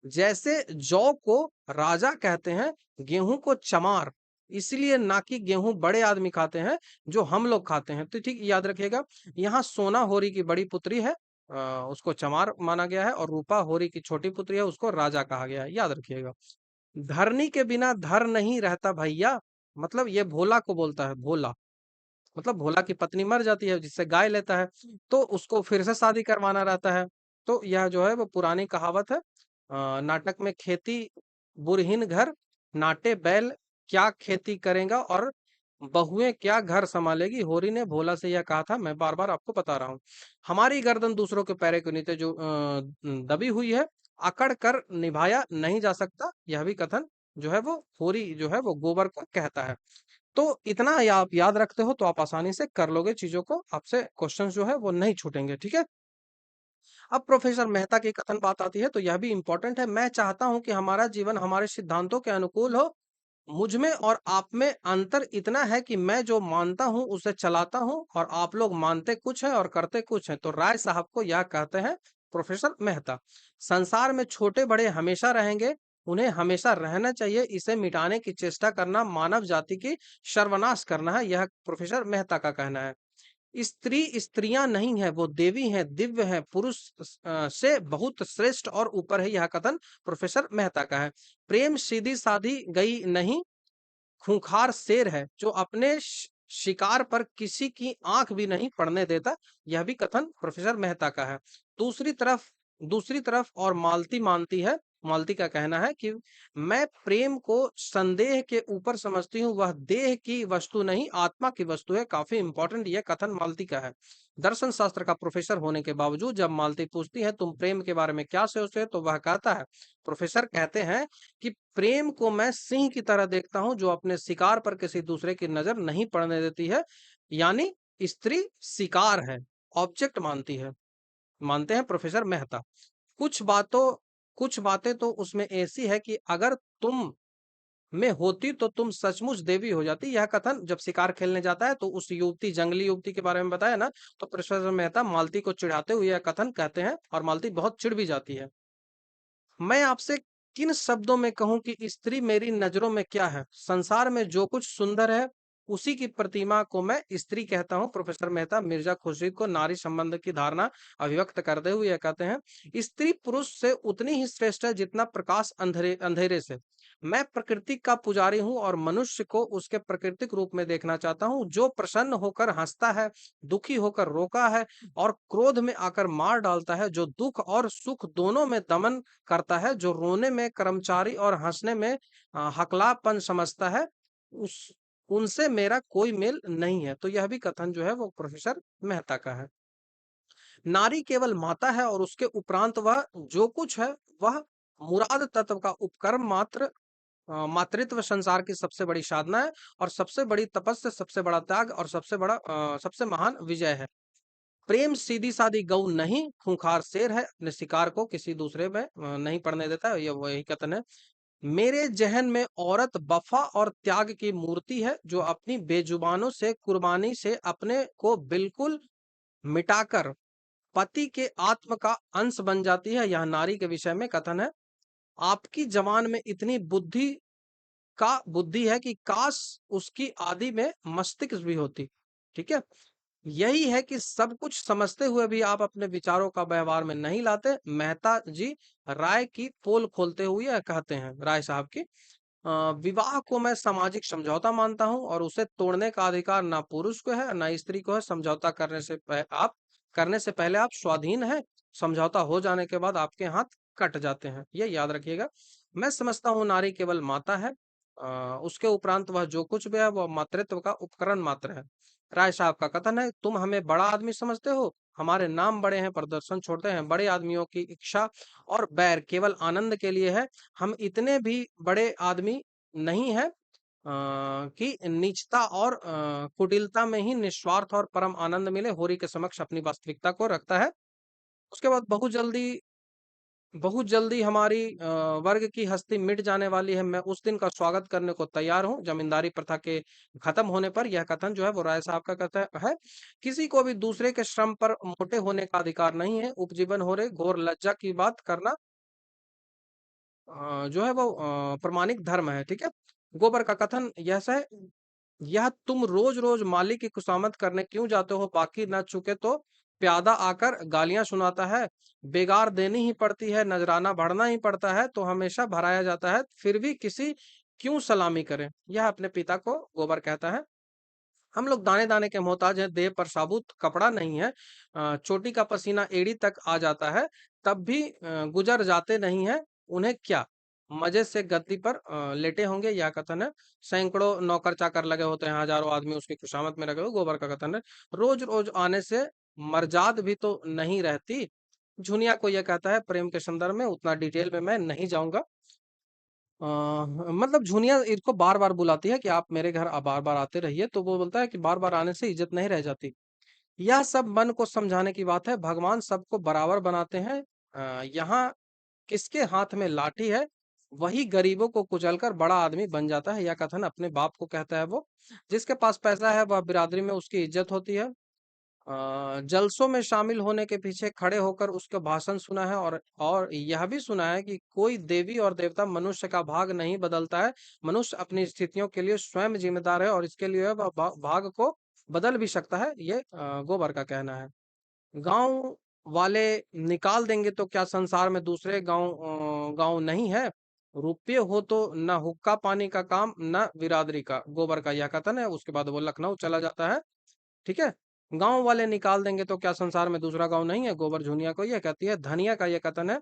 जैसे जौ को राजा कहते हैं, गेहूं को चमार, इसलिए ना कि गेहूं बड़े आदमी खाते हैं जो हम लोग खाते हैं। तो ठीक याद रखिएगा, यहाँ सोना होरी की बड़ी पुत्री है, उसको चमार माना गया है, और रूपा होरी की छोटी पुत्री है, उसको राजा कहा गया है। याद रखिएगा। धरनी के बिना धर नहीं रहता भैया, मतलब ये भोला को बोलता है। भोला मतलब भोला की पत्नी मर जाती है जिससे गाय लेता है, तो उसको फिर से शादी करवाना रहता है। तो यह जो है वो पुरानी कहावत है। नाटक में खेती बुरहीन घर, नाटे बैल क्या खेती करेगा और बहुएं क्या घर संभालेगी। होरी ने भोला से यह कहा था, मैं बार बार आपको बता रहा हूँ। हमारी गर्दन दूसरों के पैरों के नीचे जो दबी हुई है, अकड़ कर निभाया नहीं जा सकता। यह भी कथन जो है वो होरी जो है वो गोबर को कहता है। तो इतना आप याद रखते हो तो आप आसानी से कर लोगे चीजों को, आपसे क्वेश्चंस जो है वो नहीं छूटेंगे। ठीक है। अब प्रोफेसर मेहता की कथन बात आती है, तो यह भी इंपॉर्टेंट है। मैं चाहता हूं कि हमारा जीवन हमारे सिद्धांतों के अनुकूल हो। मुझ में और आप में अंतर इतना है कि मैं जो मानता हूं उसे चलाता हूं, और आप लोग मानते कुछ है और करते कुछ है। तो राय साहब को यह कहते हैं प्रोफेसर मेहता। संसार में छोटे बड़े हमेशा रहेंगे, उन्हें हमेशा रहना चाहिए। इसे मिटाने की चेष्टा करना मानव जाति की सर्वनाश करना है, यह प्रोफेसर मेहता का कहना है। स्त्री स्त्रियां नहीं है, वो देवी हैं, दिव्य हैं, पुरुष से बहुत श्रेष्ठ और ऊपर है। यह कथन प्रोफेसर मेहता का है। प्रेम सीधी साधी गई नहीं, खूंखार शेर है जो अपने शिकार पर किसी की आंख भी नहीं पड़ने देता। यह भी कथन प्रोफेसर मेहता का है। दूसरी तरफ दूसरी तरफ और मालती मानती है, मालती का कहना है कि मैं प्रेम को संदेह के ऊपर समझती हूँ, वह देह की वस्तु नहीं आत्मा की वस्तु है। काफी इंपॉर्टेंट यह कथन मालती का है। दर्शन शास्त्र का प्रोफेसर होने के बावजूद जब मालती पूछती है तुम प्रेम के बारे में क्या सोचते हो, तो वह कहता है, प्रोफेसर कहते हैं कि प्रेम को मैं सिंह की तरह देखता हूं जो अपने शिकार पर किसी दूसरे की नजर नहीं पड़ने देती है। यानी स्त्री शिकार है, ऑब्जेक्ट मानती है, मानते हैं प्रोफेसर मेहता। कुछ बातों कुछ बातें तो उसमें ऐसी है कि अगर तुम में होती तो तुम सचमुच देवी हो जाती। यह कथन जब शिकार खेलने जाता है तो उस युवती, जंगली युवती के बारे में बताया ना, तो प्रोफेसर मेहता मालती को चिढ़ाते हुए यह कथन कहते हैं और मालती बहुत चिढ़ भी जाती है। मैं आपसे किन शब्दों में कहूं कि स्त्री मेरी नजरों में क्या है? संसार में जो कुछ सुंदर है उसी की प्रतिमा को मैं स्त्री कहता हूं। प्रोफेसर मेहता मिर्जा खुर्शीद को नारी संबंध की धारणा अभिव्यक्त करते हुए यह कहते हैं, स्त्री पुरुष से उतनी ही श्रेष्ठ है जितना प्रकाश अंधेरे अंधेरे से। मैं प्रकृति का पुजारी हूं और मनुष्य को उसके प्राकृतिक रूप में देखना चाहता हूं। जो प्रसन्न होकर हंसता है, दुखी होकर रोका है और क्रोध में आकर मार डालता है, जो दुख और सुख दोनों में दमन करता है, जो रोने में कर्मचारी और हंसने में हकलापन समझता है, उस उनसे मेरा कोई मेल नहीं है। तो यह भी कथन जो है वो प्रोफेसर मेहता का है। नारी केवल माता है और उसके उपरांत वह जो कुछ है वह मुराद तत्व का उपकर्म मात्र। मातृत्व संसार की सबसे बड़ी साधना है और सबसे बड़ी तपस्या, सबसे बड़ा त्याग और सबसे महान विजय है। प्रेम सीधी सादी गऊ नहीं, खूंखार शेर है, अपने शिकार को किसी दूसरे में नहीं पड़ने देता है। ये वही कथन है। मेरे जहन में औरत वफा और त्याग की मूर्ति है जो अपनी बेजुबानों से कुर्बानी से अपने को बिल्कुल मिटाकर पति के आत्म का अंश बन जाती है। यह नारी के विषय में कथन है। आपकी जवान में इतनी बुद्धि है कि काश उसकी आदि में मस्तिष्क भी होती। ठीक है, यही है कि सब कुछ समझते हुए भी आप अपने विचारों का व्यवहार में नहीं लाते। मेहता जी राय की पोल खोलते हुए यह कहते हैं, राय साहब की, विवाह को मैं सामाजिक समझौता मानता हूं और उसे तोड़ने का अधिकार ना पुरुष को है ना स्त्री को है। समझौता करने से पहले आप स्वाधीन हैं, समझौता हो जाने के बाद आपके हाथ कट जाते हैं, ये याद रखिएगा। मैं समझता हूँ नारी केवल माता है, उसके उपरांत वह जो कुछ भी है वह मातृत्व का उपकरण मात्र है। राय साहब का कथन है, तुम हमें बड़ा आदमी समझते हो, हमारे नाम बड़े हैं, प्रदर्शन छोड़ते हैं। बड़े आदमियों की इच्छा और बैर केवल आनंद के लिए है। हम इतने भी बड़े आदमी नहीं है कि नीचता और कुटिलता में ही निस्वार्थ और परम आनंद मिले। होरी के समक्ष अपनी वास्तविकता को रखता है। उसके बाद बहुत जल्दी हमारी वर्ग की हस्ती मिट जाने वाली है। मैं उस दिन का स्वागत करने को तैयार हूँ जमींदारी प्रथा के खत्म होने पर। यह कथन जो है वो राय साहब का कथन है। किसी को भी दूसरे के श्रम पर मोटे होने का अधिकार नहीं है। उपजीवन हो रहे घोर लज्जा की बात करना जो है वो प्रमाणिक धर्म है। ठीक है, गोबर का कथन यह है, यह तुम रोज रोज मालिक की खुशामद करने क्यों जाते हो? बाकी न चुके तो प्यादा आकर गालियां सुनाता है, बेगार देनी ही पड़ती है, नजराना भरना ही पड़ता है तो हमेशा भराया जाता है, फिर भी किसी क्यों सलामी करें? यह अपने पिता को गोबर कहता है। हम लोग दाने दाने के मोहताज हैं, देह पर साबुत कपड़ा नहीं है, चोटी का पसीना एड़ी तक आ जाता है, तब भी गुजर जाते नहीं है। उन्हें क्या मजे से गद्दी पर लेटे होंगे? यह कथन है। सैकड़ों नौकर चाकर लगे होते हैं, हजारों आदमी उसकी खुशामद में लगे हुए। गोबर का कथन है, रोज रोज आने से मर्जाद भी तो नहीं रहती। झुनिया को यह कहता है प्रेम के संदर्भ में, उतना डिटेल में मैं नहीं जाऊंगा। मतलब झुनिया इसको बार बार बुलाती है कि आप मेरे घर बार बार आते रहिए, तो वो बोलता है कि बार बार आने से इज्जत नहीं रह जाती। यह सब मन को समझाने की बात है। भगवान सबको बराबर बनाते हैं। यहाँ किसके हाथ में लाठी है वही गरीबों को कुचलकर बड़ा आदमी बन जाता है। यह कथन अपने बाप को कहता है वो। जिसके पास पैसा है वह बिरादरी में उसकी इज्जत होती है। जलसों में शामिल होने के पीछे खड़े होकर उसका भाषण सुना है और यह भी सुना है कि कोई देवी और देवता मनुष्य का भाग नहीं बदलता है। मनुष्य अपनी स्थितियों के लिए स्वयं जिम्मेदार है और इसके लिए वह भाग को बदल भी सकता है। ये गोबर का कहना है। गांव वाले निकाल देंगे तो क्या संसार में दूसरे गांव नहीं है? रुपये हो तो न हुक्का पानी का काम न बिरादरी का, गोबर का यह कथन है। उसके बाद वो लखनऊ चला जाता है। ठीक है। गांव वाले निकाल देंगे तो क्या संसार में दूसरा गांव नहीं है, गोबर झुनिया को ये कहती है। धनिया का ये कथन है,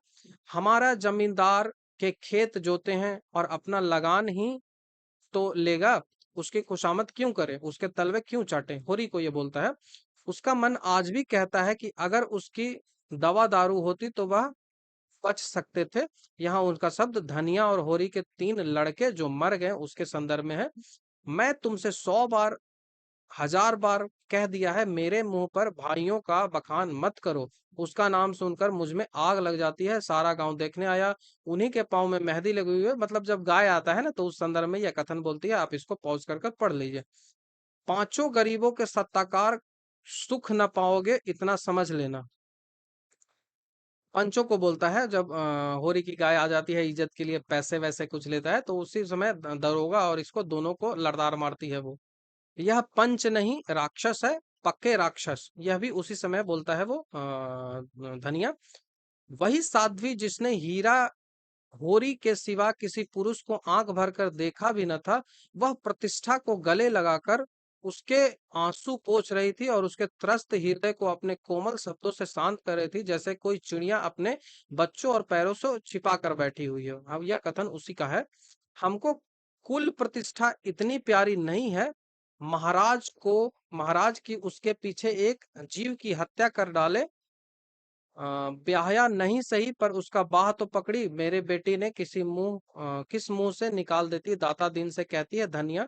हमारा जमींदार के खेत जोते हैं और अपना लगान ही तो लेगा, उसकी खुशामद क्यों करे, उसके तलवे क्यों चाटे। होरी को ये बोलता है। उसका मन आज भी कहता है कि अगर उसकी दवा दारू होती तो वह बच सकते थे। यहाँ उनका शब्द धनिया और होरी के 3 लड़के जो मर गए उसके संदर्भ में है। मैं तुमसे 100 बार 1000 बार कह दिया है, मेरे मुंह पर भाइयों का बखान मत करो। उसका नाम सुनकर मुझ में आग लग जाती है। सारा गांव देखने आया, उन्हीं के पाँव में मेहंदी लगी हुई है। मतलब जब गाय आता है ना तो उस संदर्भ में यह कथन बोलती है। आप इसको पॉज कर पढ़ लीजिए। पांचों गरीबों के सत्ताकार सुख न पाओगे, इतना समझ लेना। पंचों को बोलता है जब होरी की गाय आ जाती है, इज्जत के लिए पैसे वैसे कुछ लेता है, तो उसी समय दरोगा और इसको दोनों को लड़दार मारती है वो। यह पंच नहीं राक्षस है, पक्के राक्षस। यह भी उसी समय बोलता है वो धनिया। वही साध्वी जिसने हीरा होरी के सिवा किसी पुरुष को आंख भर कर देखा भी न था, वह प्रतिष्ठा को गले लगाकर उसके आंसू पोंछ रही थी और उसके त्रस्त हृदय को अपने कोमल शब्दों से शांत कर रही थी, जैसे कोई चिड़िया अपने बच्चों और पैरों से छिपा कर बैठी हुई हो। अब यह कथन उसी का है। हमको कुल प्रतिष्ठा इतनी प्यारी नहीं है, महाराज की उसके पीछे एक जीव की हत्या कर डाले। ब्याहया नहीं सही पर उसका बाह तो पकड़ी, मेरे बेटी ने किस मुंह से निकाल देती। दाता दिन से कहती है धनिया,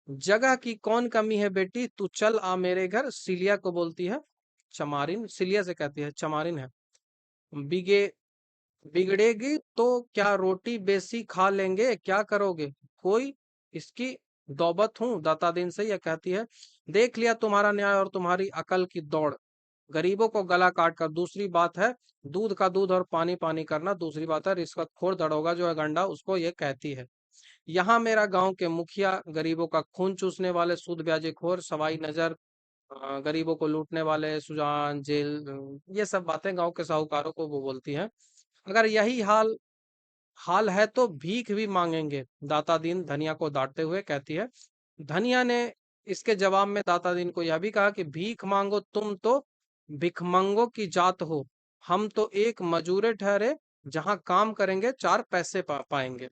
जगह की कौन कमी है बेटी, तू चल आ मेरे घर। सिलिया को बोलती है, चमारिन, सिलिया से कहती है, चमारिन है। बिगे बिगड़ेगी तो क्या रोटी बेसी खा लेंगे, क्या करोगे, कोई इसकी दौबत हूँ। दाता दिन से यह कहती है, देख लिया तुम्हारा न्याय और तुम्हारी अकल की दौड़, गरीबों को गला काट कर। दूसरी बात है दूध का दूध और पानी पानी करना। दूसरी बात है रिश्वतखोर दरोगा जो है गंडा, उसको ये कहती है। यहाँ मेरा गांव के मुखिया, गरीबों का खून चूसने वाले सूद ब्याजेखोर, सवाई नजर, गरीबों को लूटने वाले, सुजान, जेल, ये सब बातें गांव के साहूकारों को वो बोलती हैं। अगर यही हाल हाल है तो भीख भी मांगेंगे। दाता दीन धनिया को डांटते हुए कहती है। धनिया ने इसके जवाब में दाता दीन को यह भी कहा कि भीख मांगो तुम तो भिखमंगों की जात हो, हम तो एक मजूरे ठहरे, जहां काम करेंगे 4 पैसे पाएंगे।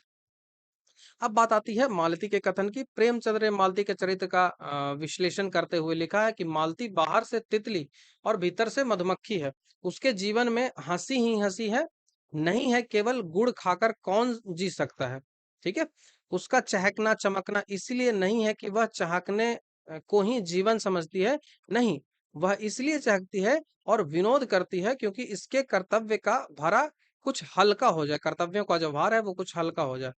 अब बात आती है मालती के कथन की। प्रेमचंद्र ने मालती के चरित्र का विश्लेषण करते हुए लिखा है कि मालती बाहर से तितली और भीतर से मधुमक्खी है। उसके जीवन में हंसी ही हंसी है, नहीं है केवल गुड़ खाकर कौन जी सकता है। ठीक है। उसका चहकना चमकना इसलिए नहीं है कि वह चहकने को ही जीवन समझती है, नहीं, वह इसलिए चहकती है और विनोद करती है क्योंकि इसके कर्तव्य का भरा कुछ हल्का हो जाए, कर्तव्यों का जो भार है वो कुछ हल्का हो जाए।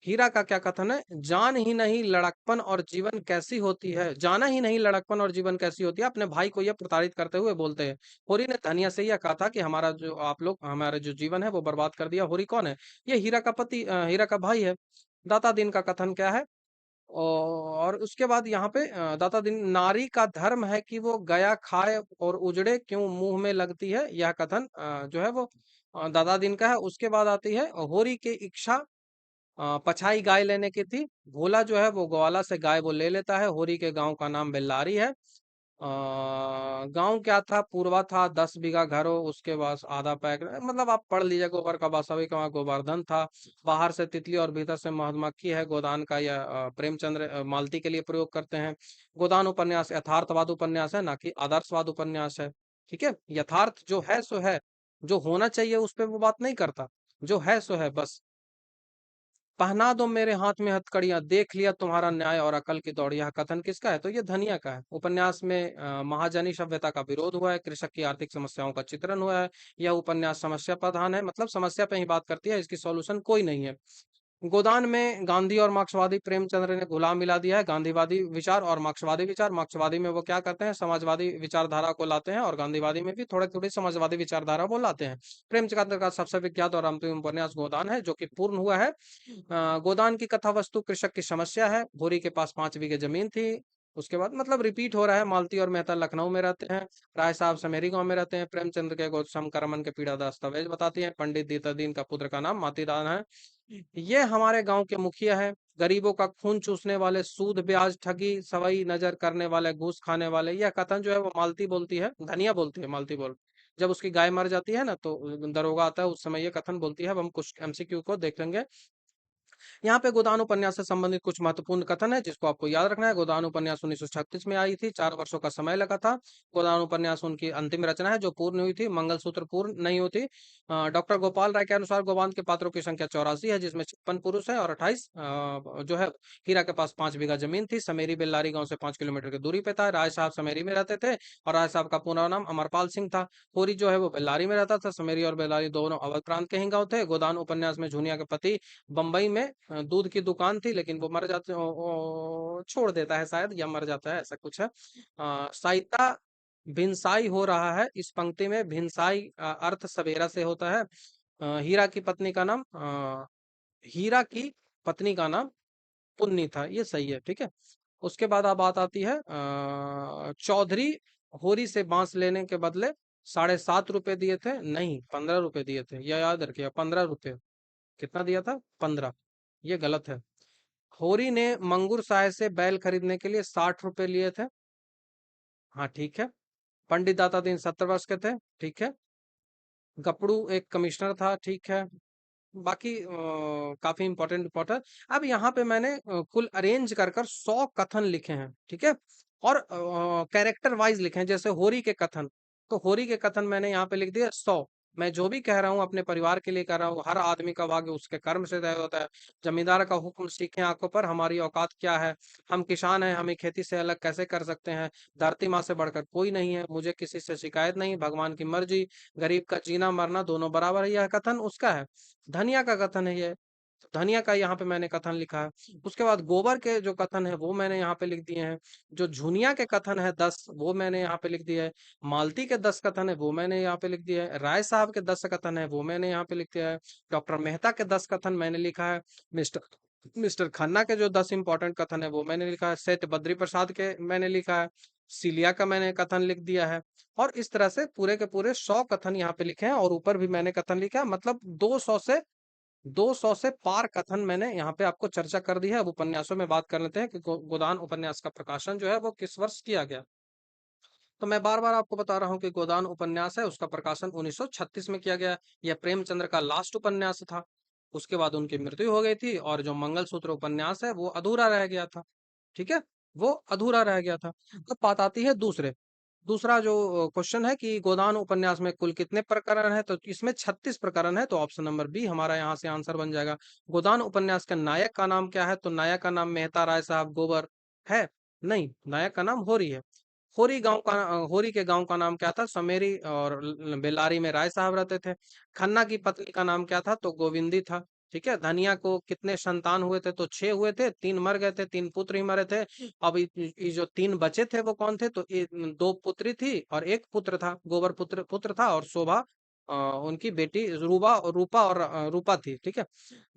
हीरा का क्या कथन है, जान ही नहीं लड़कपन और जीवन कैसी होती है, जाना ही नहीं लड़कपन और जीवन कैसी होती है। अपने भाई को यह प्रताड़ित करते हुए बोलते हैं। होरी ने धनिया से यह कहा था कि हमारा जो आप लोग हमारा जो जीवन है वो बर्बाद कर दिया। होरी कौन है, ये हीरा का पति, हीरा का भाई है। दाता दिन का कथन क्या है, और उसके बाद यहाँ पे दाता दिन, नारी का धर्म है कि वो गया खाए और उजड़े क्यों मुंह में लगती है। यह कथन जो है वो दादा दिन का है। उसके बाद आती है होरी की इच्छा पछाई गाय लेने की थी। भोला जो है वो ग्वाला से गाय वो ले लेता है। होरी के गांव का नाम बेल्लारी है। गांव क्या था, पूर्वा था, 10 बीघा घर हो, उसके पास आधा पैक, मतलब आप पढ़ लीजिए। गोबर का वास्तविक वहाँ गोवर्धन था। बाहर से तितली और भीतर से मधुमक्खी है। गोदान का यह प्रेमचंद्र मालती के लिए प्रयोग करते हैं। गोदान उपन्यास यथार्थवाद उपन्यास है, ना कि आदर्शवाद उपन्यास है। ठीक है। यथार्थ जो है सो है, जो होना चाहिए उस पर वो बात नहीं करता, जो है सो है बस। पहना दो मेरे हाथ में हथकड़ियां, देख लिया तुम्हारा न्याय और अकल की दौड़। यह कथन किसका है, तो ये धनिया का है। उपन्यास में महाजनी सभ्यता का विरोध हुआ है, कृषक की आर्थिक समस्याओं का चित्रण हुआ है। यह उपन्यास समस्या प्रधान है, मतलब समस्या पे ही बात करती है, इसकी सॉल्यूशन कोई नहीं है। गोदान में गांधी और मार्क्सवादी, प्रेमचंद्र ने घुला मिला दिया है, गांधीवादी विचार और मार्क्सवादी विचार। मार्क्सवादी में वो क्या करते हैं, समाजवादी विचारधारा को लाते हैं, और गांधीवादी में भी थोड़ी थोड़ी समाजवादी विचारधारा वो लाते हैं। प्रेमचंद्र का सबसे विख्यात और अंतिम उपन्यास गोदान है, जो कि पूर्ण हुआ है। गोदान की कथा वस्तु कृषक की समस्या है। भूरी के पास 5 बीघे जमीन थी। उसके बाद मतलब रिपीट हो रहा है। मालती और मेहता लखनऊ में रहते हैं। राय साहब समेरी गांव में रहते हैं। प्रेमचंद्र के गौतम करमन के पीड़ा दस्तावेज बताती हैं। पंडित दीनदयाल का पुत्र का नाम मातीदान है। ये हमारे गांव के मुखिया है, गरीबों का खून चूसने वाले, सूद ब्याज ठगी सवई नजर करने वाले, घूस खाने वाले। यह कथन जो है वो मालती बोलती है, धनिया बोलती है, मालती बोल। जब उसकी गाय मर जाती है ना तो दरोगा आता है, उस समय ये कथन बोलती है। अब हम कुछ एमसीक्यू को देख लेंगे। यहाँ पे गोदान उपन्यास से संबंधित कुछ महत्वपूर्ण कथन है जिसको आपको याद रखना है। गोदान उपन्यास 1936 में आई थी, 4 वर्षों का समय लगा था। गोदान उपन्यास उनकी अंतिम रचना है जो पूर्ण हुई थी, मंगलसूत्र पूर्ण नहीं होती। डॉक्टर गोपाल राय के अनुसार गोबांद के पात्रों की संख्या 84 है, जिसमें 56 पुरुष है और 28 जो है। हीरा के पास 5 बीघा जमीन थी। समेरी बेल्लारी गांव से 5 किलोमीटर की दूरी पे था। राय साहब समेरी में रहते थे और राय साहब का पूरा नाम अमरपाल सिंह था। होरी जो है वो बेल्लारी में रहता था। समेरी और बेल्लारी दोनों अवध प्रांत के ही गांव थे। गोदान उपन्यास में झुनिया के पति बंबई में दूध की दुकान थी, लेकिन वो मर जाते छोड़ देता है शायद, या मर जाता है, ऐसा कुछ है। साइता भिनसाई हो रहा है, इस पंक्ति में भिनसाई अर्थ सवेरा से होता है। हीरा की पत्नी का नाम हीरा की पत्नी का नाम पुन्नी था, ये सही है, ठीक है। उसके बाद अब बात आती है चौधरी होरी से बांस लेने के बदले 7.5 रुपए दिए थे, नहीं 15 रुपए दिए थे, यह याद रखिए, 15 रुपए। कितना दिया था? 15। ये गलत है। होरी ने मंगूर साय से बैल खरीदने के लिए 60 रुपए लिए थे। हाँ ठीक है। पंडित दाता दीन 70 वर्ष के थे, ठीक है। गपड़ू एक कमिश्नर था, ठीक है। बाकी काफी इंपॉर्टेंट इंपॉर्टेंट। अब यहाँ पे मैंने कुल अरेंज कर कर 100 कथन लिखे हैं, ठीक है। और कैरेक्टर वाइज लिखे हैं, जैसे होरी के कथन। तो होरी के कथन मैंने यहाँ पे लिख दिया 100। मैं जो भी कह रहा हूँ अपने परिवार के लिए कह रहा हूँ। हर आदमी का भाग्य उसके कर्म से तय होता है। जमींदार का हुक्म सीखे आंखों पर, हमारी औकात क्या है। हम किसान हैं, हमें खेती से अलग कैसे कर सकते हैं। धरती माँ से बढ़कर कोई नहीं है, मुझे किसी से शिकायत नहीं, भगवान की मर्जी। गरीब का जीना मरना दोनों बराबर है, यह कथन उसका है। धनिया का कथन है ये, तो धनिया का यहाँ पे मैंने कथन लिखा है। उसके बाद गोबर के जो कथन है वो मैंने यहाँ पे लिख दिए हैं। जो झुनिया के कथन है 10, वो मैंने यहाँ पे लिख दिया है। मालती के 10 कथन है वो मैंने यहाँ पे लिख दिया है। राय साहब के 10 कथन है वो मैंने यहाँ पे लिख दिया है। डॉक्टर मेहता के 10 कथन मैंने लिखा है। मिस्टर मिस्टर खन्ना के जो 10 इंपॉर्टेंट कथन है वो मैंने लिखा है। सेठ बद्री प्रसाद के मैंने लिखा है। सिलिया का मैंने कथन लिख दिया है। और इस तरह से पूरे के पूरे 100 कथन यहाँ पे लिखे हैं, और ऊपर भी मैंने कथन लिखा है। मतलब 200 से पार कथन मैंने यहाँ पे आपको चर्चा कर दी है। अब उपन्यासों में बात कर लेते हैं कि गोदान उपन्यास का प्रकाशन जो है वो किस वर्ष किया गया। तो मैं बार बार आपको बता रहा हूँ कि गोदान उपन्यास है, उसका प्रकाशन 1936 में किया गया। यह प्रेमचंद्र का लास्ट उपन्यास था। उसके बाद उनकी मृत्यु हो गई थी, और जो मंगलसूत्र उपन्यास है वो अधूरा रह गया था, ठीक है। वो अधूरा रह गया था। अब बात आती है दूसरा जो क्वेश्चन है कि गोदान उपन्यास में कुल कितने प्रकरण है, तो इसमें 36 प्रकरण है। तो ऑप्शन नंबर बी हमारा यहाँ से आंसर बन जाएगा। गोदान उपन्यास का नायक का नाम क्या है, तो नायक का नाम मेहता राय साहब गोबर है। नहीं, नायक का नाम होरी है। होरी के गांव का नाम क्या था? समेरी, और बेलारी में राय साहब रहते थे। खन्ना की पत्नी का नाम क्या था? तो गोविंदी था, ठीक है। धनिया को कितने संतान हुए थे? तो 6 हुए थे, 3 मर गए थे, 3 पुत्र ही मरे थे। अब ये जो 3 बचे थे वो कौन थे? तो 2 पुत्री थी और 1 पुत्र था। गोबर पुत्र पुत्र था, और शोभा उनकी बेटी रूपा थी, ठीक है।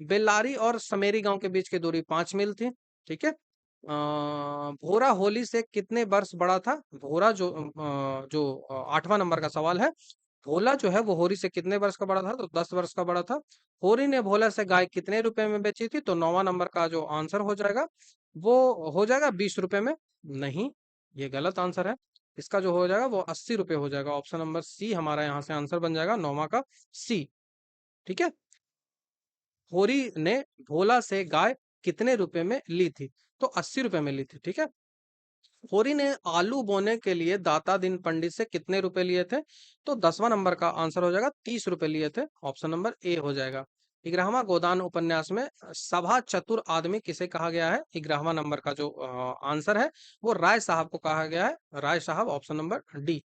बेल्लारी और समेरी गांव के बीच की दूरी 5 मील थी, ठीक है। भोरा होली से कितने वर्ष बड़ा था? भोरा जो 8वां नंबर का सवाल है। भोला जो है वो होरी से कितने वर्ष का बड़ा था? तो 10 वर्ष का बड़ा था। होरी ने भोला से गाय कितने रुपए में बेची थी? तो 9वां नंबर का जो आंसर हो जाएगा वो हो जाएगा 20 रुपए में। नहीं, ये गलत आंसर है। इसका जो हो जाएगा वो 80 रुपए हो जाएगा। ऑप्शन नंबर सी हमारा यहाँ से आंसर बन जाएगा, 9वां का सी, ठीक है। होरी ने भोला से गाय कितने रुपए में ली थी? तो 80 रुपए में ली थी, ठीक है। होरी ने आलू बोने के लिए दाता दिन पंडित से कितने रुपए लिए थे? तो 10वां नंबर का आंसर हो जाएगा, 30 रुपए लिए थे। ऑप्शन नंबर ए हो जाएगा। 11वां गोदान उपन्यास में सभा चतुर आदमी किसे कहा गया है? 11वां नंबर का जो आंसर है वो राय साहब को कहा गया है। राय साहब, ऑप्शन नंबर डी।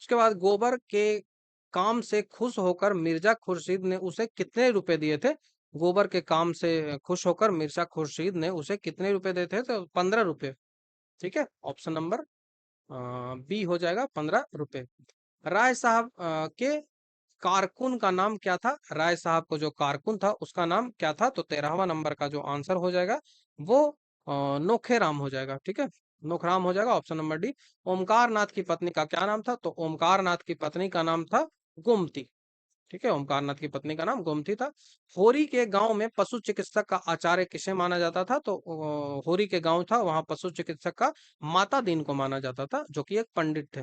उसके बाद गोबर के काम से खुश होकर मिर्जा खुर्शीद ने उसे कितने रुपए दिए थे? गोबर के काम से खुश होकर मिर्जा खुर्शीद ने उसे कितने रुपए दिए थे? तो 15 रुपए, ठीक है। ऑप्शन नंबर बी हो जाएगा, 15 रुपए। राय साहब के कारकुन का नाम क्या था? राय साहब को जो कारकुन था उसका नाम क्या था? तो 13वां नंबर का जो आंसर हो जाएगा वो नोखेराम हो जाएगा, ठीक है। नोखराम हो जाएगा, option number D. Omkar Nath की पत्नी का क्या नाम था? तो ओमकार नाथ की पत्नी का नाम था गोमती। ठीक है, ओमकारनाथ की पत्नी का नाम गोमती था। होरी के गांव में पशु चिकित्सक का आचार्य किसे माना जाता था? तो होरी के गांव था, वहां पशु चिकित्सक का माता दीन को माना जाता था, जो कि एक पंडित थे।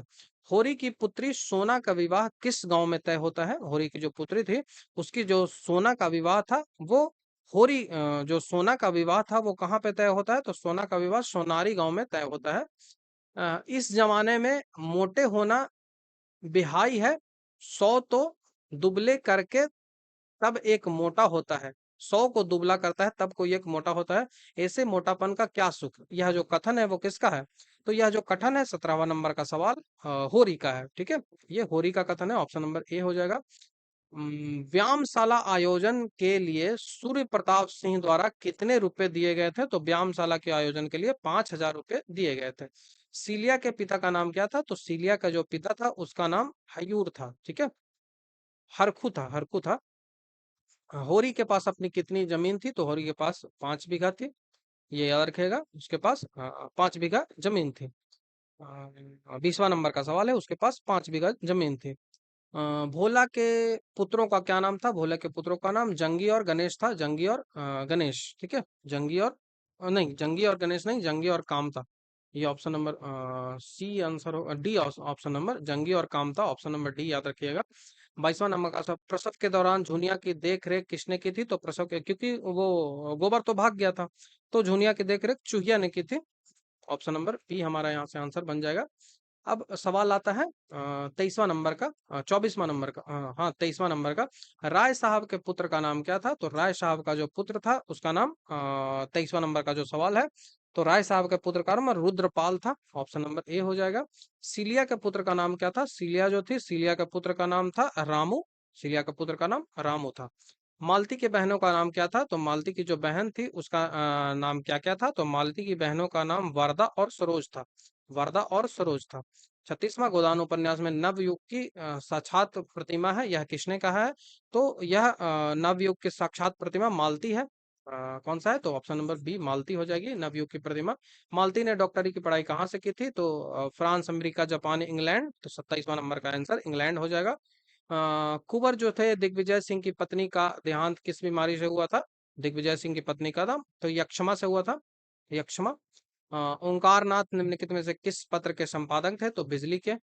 होरी की पुत्री सोना का विवाह किस गांव में तय होता है? होरी की जो पुत्री थी, उसकी जो सोना का विवाह था, वो होरी जो सोना का विवाह था वो कहाँ पे तय होता है? तो सोना का विवाह सोनारी गांव में तय होता है। इस जमाने में मोटे होना बिहाई है, 100 तो दुबले करके तब एक मोटा होता है। 100 को दुबला करता है तब कोई एक मोटा होता है। ऐसे मोटापन का क्या सुख? यह जो कथन है वो किसका है? तो यह जो कथन है 17वां नंबर का सवाल होरी का है। ठीक है, ये होरी का कथन है, ऑप्शन नंबर ए हो जाएगा। व्यायामशाला आयोजन के लिए सूर्य प्रताप सिंह द्वारा कितने रुपए दिए गए थे? तो व्यायामशाला के आयोजन के लिए 5,000 रुपए दिए गए थे। सीलिया के पिता का नाम क्या था? तो सीलिया का जो पिता था उसका नाम हयूर था। ठीक है, हरखू था, हरखू था। होरी के पास अपनी कितनी जमीन थी? तो होरी के पास 5 बीघा थी, ये याद रखेगा। उसके पास 5 बीघा जमीन थी। 20वां नंबर का सवाल है, उसके पास 5 बीघा जमीन थी। भोला के पुत्रों का क्या नाम था? भोला के पुत्रों का नाम जंगी और गणेश था, जंगी और गणेश। ठीक है, जंगी और नहीं, जंगी और गणेश नहीं, जंगी और काम था। ये ऑप्शन नंबर सी आंसर हो, डी ऑप्शन नंबर जंगी और काम था, ऑप्शन नंबर डी याद रखिएगा। 22वां नंबर का प्रसव के दौरान झुनिया की देख रेख किसने की थी? तो प्रसव के, क्योंकि वो गोबर तो भाग गया था, तो झुनिया की देख रेख चूहिया ने की थी। ऑप्शन नंबर बी हमारा यहाँ से आंसर बन जाएगा। अब सवाल आता है 23वां नंबर का, 24वां नंबर का, हाँ 23वां नंबर का। राय साहब के पुत्र का नाम क्या था? तो राय साहब का जो पुत्र था उसका नाम 23वां नंबर का जो सवाल है, तो राय साहब के पुत्र का नाम रुद्रपाल था, ऑप्शन नंबर ए हो जाएगा। सीलिया के पुत्र का नाम क्या था? सीलिया जो थी, सीलिया के पुत्र का नाम था रामू। सीलिया के पुत्र का नाम रामू था। मालती के बहनों का नाम क्या था? तो मालती की जो बहन थी उसका नाम क्या क्या था? तो मालती की बहनों का नाम वरदा और सरोज था, वरदा और सरोज था। 36वां गोदान उपन्यास में नवयुग की साक्षात प्रतिमा है, यह किसने कहा है? तो यह नवयुग की साक्षात प्रतिमा मालती है। कौन सा है? तो ऑप्शन नंबर बी मालती हो जाएगी, नवयुग की प्रतिमा। मालती ने डॉक्टरी की पढ़ाई कहाँ से की थी? तो फ्रांस, अमेरिका, जापान, इंग्लैंड। तो 27वां नंबर का आंसर इंग्लैंड हो जाएगा। कुंवर जो थे दिग्विजय सिंह की पत्नी का देहांत किस बीमारी से हुआ था? दिग्विजय सिंह की पत्नी का था तो यक्षमा से हुआ था, यक्षमा। ओंकारनाथ निम्नलिखित में से किस पत्र के संपादक थे? तो बिजली के।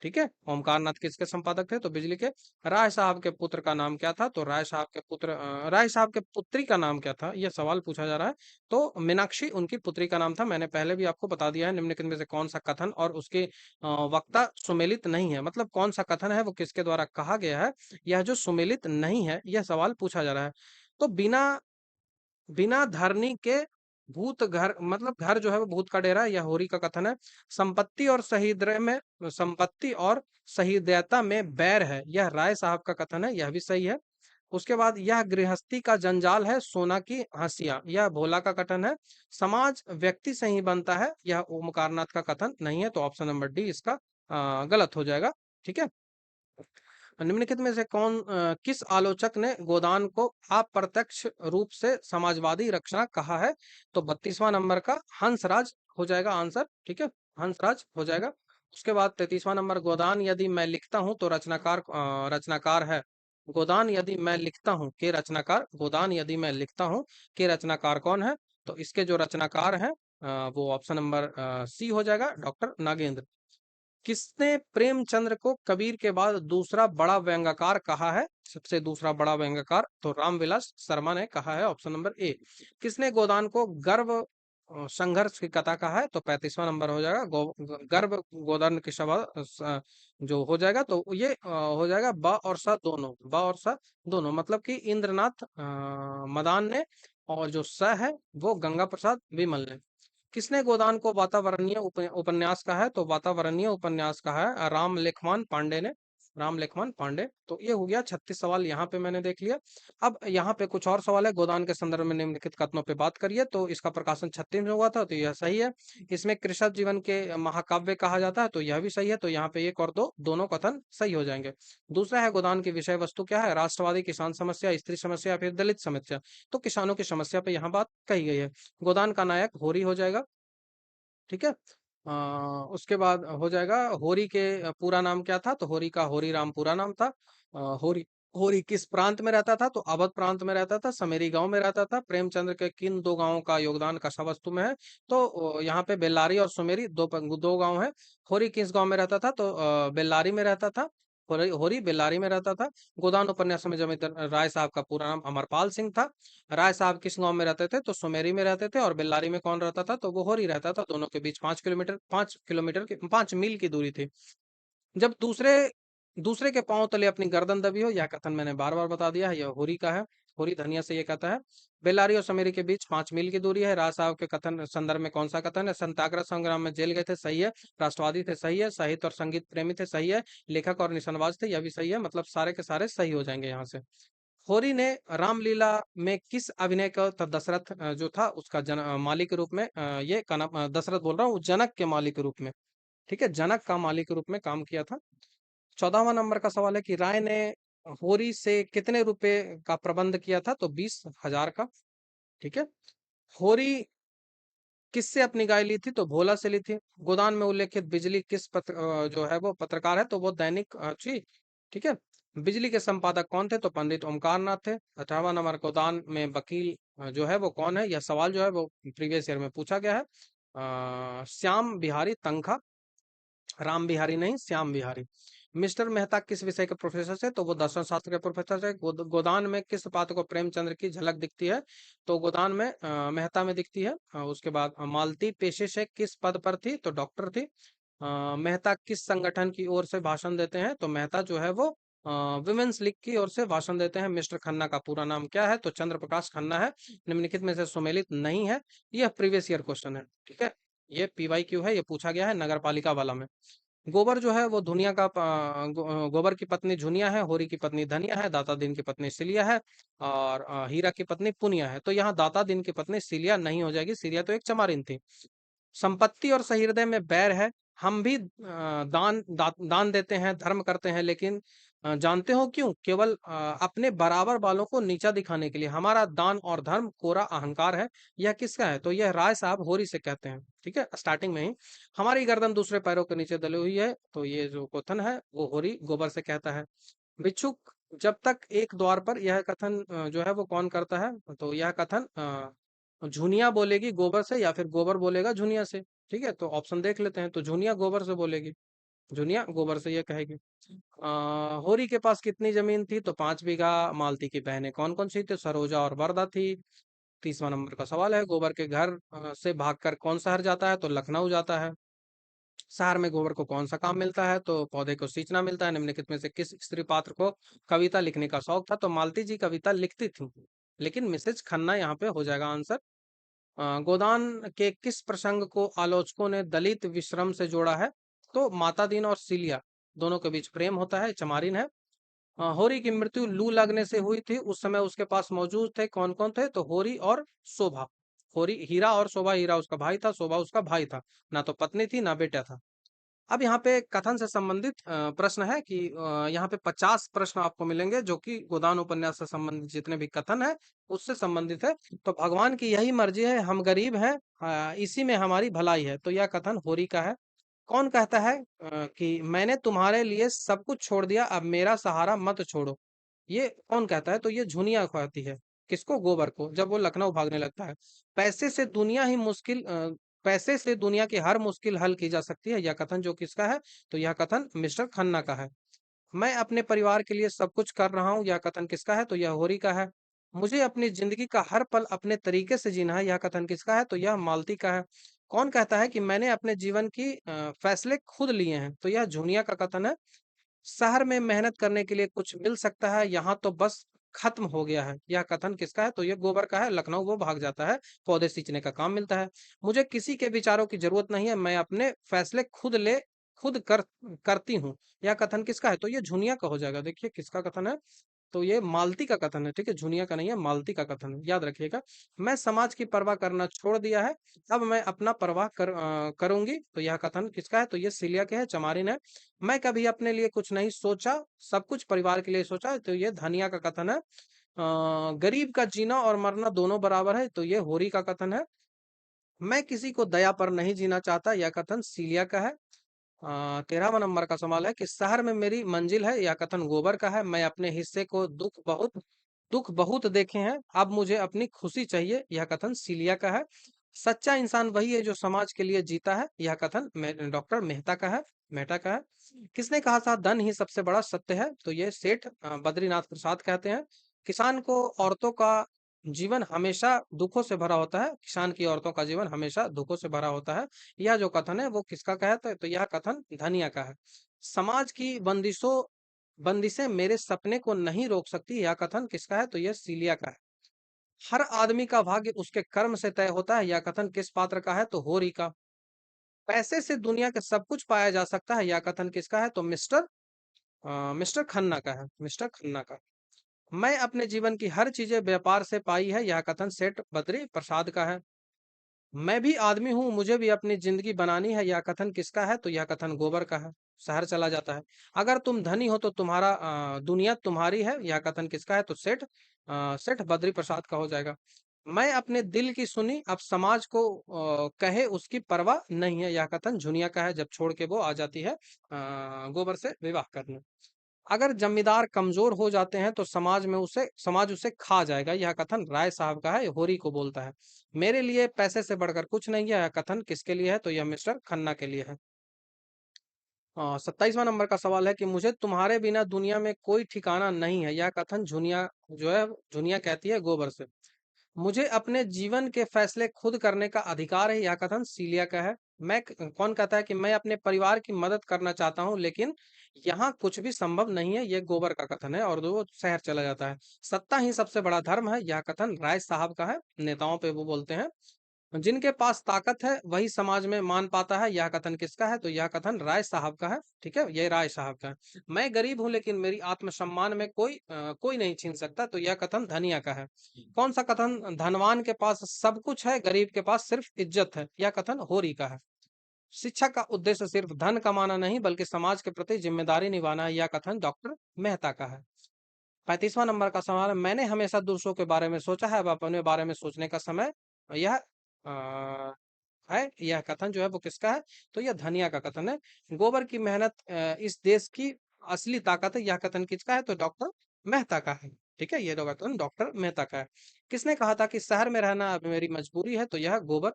ठीक है, ओमकारनाथ किसके संपादक थे? तो बिजली के। राय साहब के पुत्र का नाम क्या था? तो राय साहब के पुत्र राय साहब के पुत्री का नाम क्या था? यह सवाल पूछा जा रहा है। तो मीनाक्षी उनकी पुत्री का नाम था। मैंने पहले भी आपको बता दिया है निम्नलिखित में से कौन सा कथन और उसके वक्ता सुमेलित नहीं है, मतलब कौन सा कथन है वो किसके द्वारा कहा गया है, यह जो सुमेलित नहीं है, यह सवाल पूछा जा रहा है। तो बिना बिना धरनी के भूत घर, मतलब घर जो है वो भूत का डेरा है, यह होरी का कथन है। संपत्ति और सहृदयता में बैर है, यह राय साहब का कथन है, यह भी सही है। उसके बाद यह गृहस्थी का जंजाल है, सोना की हंसिया, यह भोला का कथन है। समाज व्यक्ति से ही बनता है, यह ओमकारनाथ का कथन नहीं है, तो ऑप्शन नंबर डी इसका गलत हो जाएगा। ठीक है, निम्नलिखित में से किस आलोचक ने गोदान को अप्रत्यक्ष रूप से समाजवादी रचना कहा है? तो 32वां नंबर का हंसराज हो जाएगा आंसर। ठीक है, हंसराज हो जाएगा। उसके बाद 33वां नंबर, गोदान यदि मैं लिखता हूं तो रचनाकार है। गोदान यदि मैं लिखता हूं के रचनाकार, गोदान यदि मैं लिखता हूं के रचनाकार कौन है? तो इसके जो रचनाकार हैं वो ऑप्शन नंबर सी हो जाएगा, डॉक्टर नागेंद्र। किसने प्रेमचंद्र को कबीर के बाद दूसरा बड़ा व्यंग्यकार कहा है? सबसे दूसरा बड़ा व्यंग्यकार तो रामविलास शर्मा ने कहा है, ऑप्शन नंबर ए। किसने गोदान को गर्व संघर्ष की कथा कहा है? तो 35वां नंबर हो जाएगा, गर्भ गोदान की सभा जो हो जाएगा, तो ये हो जाएगा ब और स दोनों, ब और स दोनों, मतलब कि इंद्रनाथ मदान ने, और जो स है वो गंगा प्रसाद विमल ने। किसने गोदान को वातावरणीय उपन्यास कहा है? तो वातावरणीय उपन्यास कहा है राम लेखमान पांडे ने, राम लेखमान पांडे। तो ये हो गया 36 सवाल, यहाँ पे मैंने देख लिया। अब यहाँ पे कुछ और सवाल है, गोदान के संदर्भ में निम्नलिखित कथनों पे बात करिए। तो इसका प्रकाशन 36 में हुआ था, तो यह सही है। इसमें कृषक जीवन के महाकाव्य कहा जाता है, तो यह भी सही है। तो यहाँ पे एक और दो, दोनों कथन सही हो जाएंगे। दूसरा है, गोदान की विषय वस्तु क्या है? राष्ट्रवादी किसान समस्या, स्त्री समस्या या फिर दलित समस्या? तो किसानों की समस्या पे यहाँ बात कही गई है। गोदान का नायक होरी हो जाएगा। ठीक है, उसके बाद हो जाएगा होरी के पूरा नाम क्या था? तो होरी का होरी राम पूरा नाम था। होरी होरी किस प्रांत में रहता था? तो अवध प्रांत में रहता था, समेरी गांव में रहता था। प्रेमचंद्र के किन दो गांवों का योगदान कथा वस्तु में है? तो यहाँ पे बेल्लारी और सुमेरी दो गांव है। होरी किस गांव में रहता था? तो बेल्लारी में रहता था। होरी होरी बेल्लारी में रहता था। गोदान उपन्यास में जमींदार राय साहब का पूरा नाम अमरपाल सिंह था। राय साहब किस गांव में रहते थे? तो सुमेरी में रहते थे। और बेल्लारी में कौन रहता था? तो वो होरी रहता था। दोनों के बीच 5 किलोमीटर की 5 मील की दूरी थी। जब दूसरे दूसरे के पांव तले अपनी गर्दन दबी हो, यह कथन मैंने बार बार बता दिया है, यह होरी का है। होरी धनिया से ये कहता है। बेलारी और समेरी के बीच 5 मील की दूरी है। राज साहब के कथन संदर्भ में कौन सा कथन है? सत्याग्रह संग्राम में जेल गए थे, सही है। राष्ट्रवादी थे, सही है। साहित्य और संगीत प्रेमी थे, सही है। लेखक और निशानबाज थे, यह भी सही है। मतलब सारे के सारे सही हो जाएंगे यहाँ से। होरी ने रामलीला में किस अभिनय का दशरथ जो था उसका मालिक के रूप में ये का नाम दशरथ बोल रहा हूँ, जनक के मालिक के रूप में, ठीक है, जनक का मालिक के रूप में काम किया था। 14वां नंबर का सवाल है कि राय ने होरी से कितने रुपए का प्रबंध किया था? तो 20,000 का। ठीक है। होरी किससे अपनी गाय ली थी? तो भोला से ली थी। गोदान में उल्लेखित बिजली किस जो है वो पत्रकार है? तो वो दैनिक जी, ठीक है। बिजली के संपादक कौन थे? तो पंडित ओमकार नाथ थे। 18वां नंबर, गोदान में वकील जो है वो कौन है? यह सवाल जो है वो प्रीवियस ईयर में पूछा गया है। श्याम बिहारी तंखा, राम बिहारी नहीं, श्याम बिहारी। मिस्टर मेहता किस विषय के प्रोफेसर थे? तो वो दर्शन शास्त्र के प्रोफेसर थे। गोदान में किस पात्र को प्रेमचंद्र की झलक दिखती है? तो गोदान में मेहता में दिखती है। उसके बाद मालती पेशे से किस पद पर थी? तो डॉक्टर थी। मेहता किस संगठन की ओर से भाषण देते हैं? तो मेहता जो है वो विमेंस लीग की ओर से भाषण देते हैं। मिस्टर खन्ना का पूरा नाम क्या है? तो चंद्र प्रकाश खन्ना है। निम्नलिखित में से सुमेलित नहीं है। यह प्रीवियस ईयर क्वेश्चन है, ठीक है। ये PYQ है, ये पूछा गया है नगर पालिका वाला में। गोबर जो है वो दुनिया का गोबर की पत्नी झुनिया है। होरी की पत्नी धनिया है। दाता दिन की पत्नी सिलिया है। और हीरा की पत्नी पुनिया है। तो यहाँ दाता दिन की पत्नी सिलिया नहीं हो जाएगी, सिलिया तो एक चमारिन थी। संपत्ति और सहृदय में बैर है। हम भी दान देते हैं, धर्म करते हैं, लेकिन जानते हो क्यों? केवल अपने बराबर वालों को नीचा दिखाने के लिए। हमारा दान और धर्म कोरा अहंकार है। यह किसका है? तो यह राय साहब होरी से कहते हैं, ठीक है, स्टार्टिंग में ही। हमारी गर्दन दूसरे पैरों के नीचे दली हुई है। तो ये जो कथन है वो होरी गोबर से कहता है। भिक्षुक जब तक एक द्वार पर, यह कथन जो है वो कौन करता है? तो यह कथन झुनिया बोलेगी गोबर से, या फिर गोबर बोलेगा झुनिया से। ठीक है, तो ऑप्शन देख लेते हैं। तो झुनिया गोबर से बोलेगी, झुनिया गोबर से ये कहेगी। होरी के पास कितनी जमीन थी? तो 5 बीघा। मालती की बहनें कौन कौन सी थी? सरोजा और वरदा थी। 30वां नंबर का सवाल है, गोबर के घर से भागकर कौन शहर जाता है? तो लखनऊ जाता है। शहर में गोबर को कौन सा काम मिलता है? तो पौधे को सींचना मिलता है। निम्नलिखित में से किस स्त्री पात्र को कविता लिखने का शौक था? तो मालती जी कविता लिखती थी, लेकिन मिसेज खन्ना यहाँ पे हो जाएगा आंसर। गोदान के किस प्रसंग को आलोचकों ने दलित विश्रम से जोड़ा है? तो माता दीन और सिलिया दोनों के बीच प्रेम होता है, चमारिन है। होरी की मृत्यु लू लगने से हुई थी। उस समय उसके पास मौजूद थे कौन कौन थे? तो होरी और शोभा। होरी हीरा और शोभा, हीरा उसका भाई था, शोभा उसका भाई था। ना तो पत्नी थी ना बेटा था। अब यहाँ पे कथन से संबंधित प्रश्न है कि यहाँ पे 50 प्रश्न आपको मिलेंगे जो कि गोदान उपन्यास से संबंधित जितने भी कथन है उससे संबंधित है। तो भगवान की यही मर्जी है, हम गरीब हैं, इसी में हमारी भलाई है। तो यह कथन होरी का है। कौन कहता है कि मैंने तुम्हारे लिए सब कुछ छोड़ दिया, अब मेरा सहारा मत छोड़ो? ये कौन कहता है? तो ये झुनिया कहती है। किसको? गोबर को, जब वो लखनऊ भागने लगता है। पैसे से दुनिया ही मुश्किल पैसे से दुनिया की हर मुश्किल हल की जा सकती है। यह कथन जो किसका है? तो यह कथन मिस्टर खन्ना का है। मैं अपने परिवार के लिए सब कुछ कर रहा हूँ, यह कथन किसका है? तो यह होरी का है। मुझे अपनी जिंदगी का हर पल अपने तरीके से जीना है, यह कथन किसका है? तो यह मालती का है। कौन कहता है कि मैंने अपने जीवन की फैसले खुद लिए हैं? तो यह झुनिया का कथन है। शहर में मेहनत करने के लिए कुछ मिल सकता है, यहाँ तो बस खत्म हो गया है। यह कथन किसका है? तो ये गोबर का है। लखनऊ वो भाग जाता है, पौधे सींचने का काम मिलता है। मुझे किसी के विचारों की जरूरत नहीं है, मैं अपने फैसले खुद करती हूँ। यह कथन किसका है? तो ये झुनिया का हो जाएगा। देखिए किसका कथन है? तो ये मालती का कथन है, ठीक है, झुनिया का नहीं है, मालती का कथन है, याद रखिएगा। मैं समाज की परवाह करना छोड़ दिया है, अब मैं अपना परवाह करूंगी। तो यह कथन किसका है? तो ये सिलिया के है, चमारिन है। मैं कभी अपने लिए कुछ नहीं सोचा, सब कुछ परिवार के लिए सोचा। तो ये धनिया का कथन है। गरीब का जीना और मरना दोनों बराबर है। तो ये होरी का कथन है। मैं किसी को दया पर नहीं जीना चाहता, यह कथन सीलिया का है। 13वां नंबर का सवाल है कि शहर में मेरी मंजिल है, यह कथन गोबर का है। मैं अपने हिस्से को दुख बहुत देखे हैं, अब मुझे अपनी खुशी चाहिए, यह कथन सीलिया का है। सच्चा इंसान वही है जो समाज के लिए जीता है, यह कथन डॉक्टर मेहता का है। किसने कहा था धन ही सबसे बड़ा सत्य है? तो ये सेठ बद्रीनाथ प्रसाद कहते हैं। किसान को औरतों का जीवन हमेशा दुखों से भरा होता है, किसान की औरतों का जीवन हमेशा दुखों से भरा होता है। यह जो कथन है वो किसका कहता है? तो यह कथन धनिया का है। समाज की बंदिशें मेरे सपने को नहीं रोक सकती, यह कथन किसका है? तो यह सीलिया का है। हर आदमी का भाग्य उसके कर्म से तय होता है, यह कथन किस पात्र का है? तो होरी का। पैसे से दुनिया के सब कुछ पाया जा सकता है, यह कथन किसका है? तो मिस्टर खन्ना का है, मिस्टर खन्ना का। मैं अपने जीवन की हर चीजें व्यापार से पाई है, यह कथन सेठ बद्री प्रसाद का है। मैं भी आदमी हूँ, मुझे भी अपनी जिंदगी बनानी है, यह कथन किसका है? तो यह कथन गोबर का है। शहर चला जाता है। अगर तुम धनी हो तो तुम्हारा दुनिया तुम्हारी है, यह कथन किसका है? तो सेठ बद्री प्रसाद का हो जाएगा। मैं अपने दिल की सुनी, अब समाज को कहे उसकी परवाह नहीं है, यह कथन झुनिया का है, जब छोड़ के वो आ जाती है गोबर से विवाह करने। अगर जमींदार कमजोर हो जाते हैं तो समाज उसे खा जाएगा, यह कथन राय साहब का है, होरी को बोलता है। मेरे लिए पैसे से बढ़कर कुछ नहीं है, यह कथन किसके लिए है? तो यह मिस्टर खन्ना के लिए है। 27वां नंबर का सवाल है कि मुझे तुम्हारे बिना दुनिया में कोई ठिकाना नहीं है, यह कथन झुनिया कहती है गोबर से। मुझे अपने जीवन के फैसले खुद करने का अधिकार है, यह कथन सीलिया का है। कौन कहता है कि मैं अपने परिवार की मदद करना चाहता हूं, लेकिन यहाँ कुछ भी संभव नहीं है, यह गोबर का कथन है, और वो शहर चला जाता है। सत्ता ही सबसे बड़ा धर्म है, यह कथन राय साहब का है, नेताओं पे वो बोलते हैं। जिनके पास ताकत है वही समाज में मान पाता है, यह कथन किसका है? तो यह कथन राय साहब का है। ठीक है, ये राय साहब का है। मैं गरीब हूं लेकिन मेरी आत्मसम्मान में कोई नहीं छीन सकता, तो यह कथन धनिया का है। कौन सा कथन धनवान के पास सब कुछ है, गरीब के पास सिर्फ इज्जत है, यह कथन होरी का है। शिक्षा का उद्देश्य सिर्फ धन कमाना नहीं बल्कि समाज के प्रति जिम्मेदारी निभाना है, यह कथन डॉक्टर मेहता का है। 35वां नंबर का सवाल है, मैंने हमेशा दूसरों के बारे में सोचा है, अब अपने बारे में सोचने का समय यह अ, है। यह कथन जो है वो किसका है? तो यह धनिया का कथन है। गोबर की मेहनत इस देश की असली ताकत है, यह कथन किसका है? तो डॉक्टर मेहता का है। ठीक है, ये दो कथन डॉक्टर मेहता का है। किसने कहा था कि शहर में रहना अब मेरी मजबूरी है? तो यह गोबर।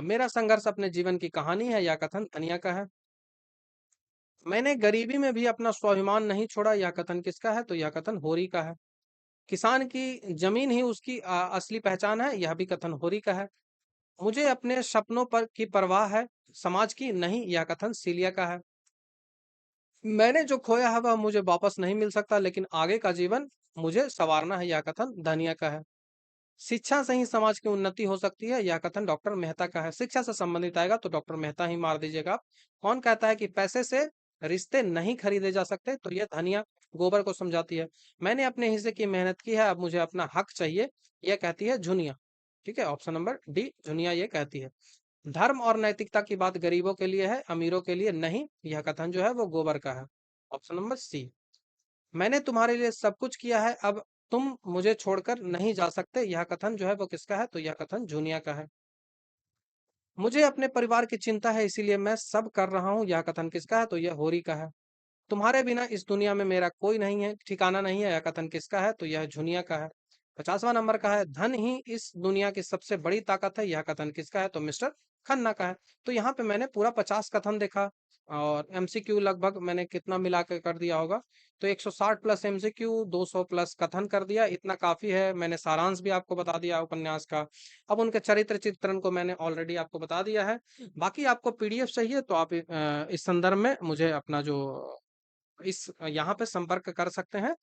मेरा संघर्ष अपने जीवन की कहानी है, यह कथन धनिया का है। मैंने गरीबी में भी अपना स्वाभिमान नहीं छोड़ा, यह कथन किसका है? तो यह कथन होरी का है। किसान की जमीन ही उसकी असली पहचान है, यह भी कथन होरी का है। मुझे अपने सपनों पर की परवाह है, समाज की नहीं, यह कथन सीलिया का है। मैंने जो खोया है वह मुझे वापस नहीं मिल सकता, लेकिन आगे का जीवन मुझे संवारना है, यह कथन धनिया का है। शिक्षा से ही समाज की उन्नति हो सकती है, यह कथन डॉक्टर मेहता का है। शिक्षा से संबंधित आएगा तो डॉक्टर मेहता ही मार दीजिएगा आप। कौन कहता है कि पैसे से रिश्ते नहीं खरीदे जा सकते? तो यह धनिया गोबर को समझाती है। मैंने अपने हिस्से की मेहनत की है, अब मुझे अपना हक चाहिए, यह कहती है झुनिया। ठीक है, ऑप्शन नंबर डी झुनिया ये कहती है। धर्म और नैतिकता की बात गरीबों के लिए है, अमीरों के लिए नहीं, यह कथन जो है वो गोबर का है। Option number C. मैंने तुम्हारे लिए सब कुछ किया है, अब तुम मुझे छोड़कर नहीं जा सकते, यह कथन जो है वो किसका है? तो यह कथन जूनिया का है। मुझे अपने परिवार की चिंता है इसीलिए मैं सब कर रहा हूँ, यह कथन किसका है? तो यह होरी का है। तुम्हारे बिना इस दुनिया में मेरा कोई नहीं है, ठिकाना नहीं है, यह कथन किसका है? तो यह झुनिया का है। 50वां नंबर का है, धन ही इस दुनिया की सबसे बड़ी ताकत है, यह कथन किसका है? तो मिस्टर खन्ना का है। तो यहाँ पे मैंने पूरा 50 कथन देखा, और एमसीक्यू लगभग मैंने कितना मिला के कर दिया होगा? तो 160 प्लस एमसीक्यू, 200 प्लस कथन कर दिया, इतना काफी है। मैंने सारांश भी आपको बता दिया उपन्यास का। अब उनके चरित्र चित्रण को मैंने ऑलरेडी आपको बता दिया है। बाकी आपको पीडीएफ चाहिए तो आप इस संदर्भ में मुझे अपना जो इस यहाँ पे संपर्क कर सकते हैं।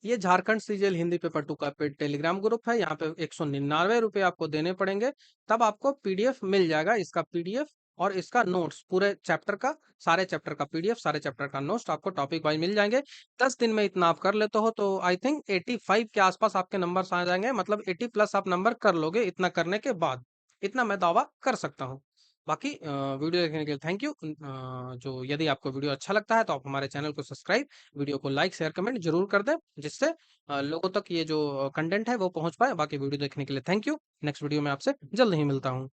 ये Jharkhand CGL Hindi paper two का पेड टेलीग्राम ग्रुप है। यहाँ पे 199 रुपए आपको देने पड़ेंगे, तब आपको पीडीएफ मिल जाएगा। इसका पीडीएफ और इसका नोट्स, पूरे चैप्टर का, सारे चैप्टर का पीडीएफ, सारे चैप्टर का नोट्स आपको टॉपिक वाइज मिल जाएंगे। 10 दिन में इतना आप कर लेते हो तो आई थिंक 85 के आसपास आपके नंबर आ जाएंगे, मतलब 80 प्लस आप नंबर कर लोगे इतना करने के बाद। इतना मैं दावा कर सकता हूँ। बाकी वीडियो देखने के लिए थैंक यू। जो यदि आपको वीडियो अच्छा लगता है तो आप हमारे चैनल को सब्सक्राइब, वीडियो को लाइक शेयर कमेंट जरूर कर दें, जिससे लोगों तक ये जो कंटेंट है वो पहुंच पाए। बाकी वीडियो देखने के लिए थैंक यू। नेक्स्ट वीडियो में आपसे जल्द ही मिलता हूँ।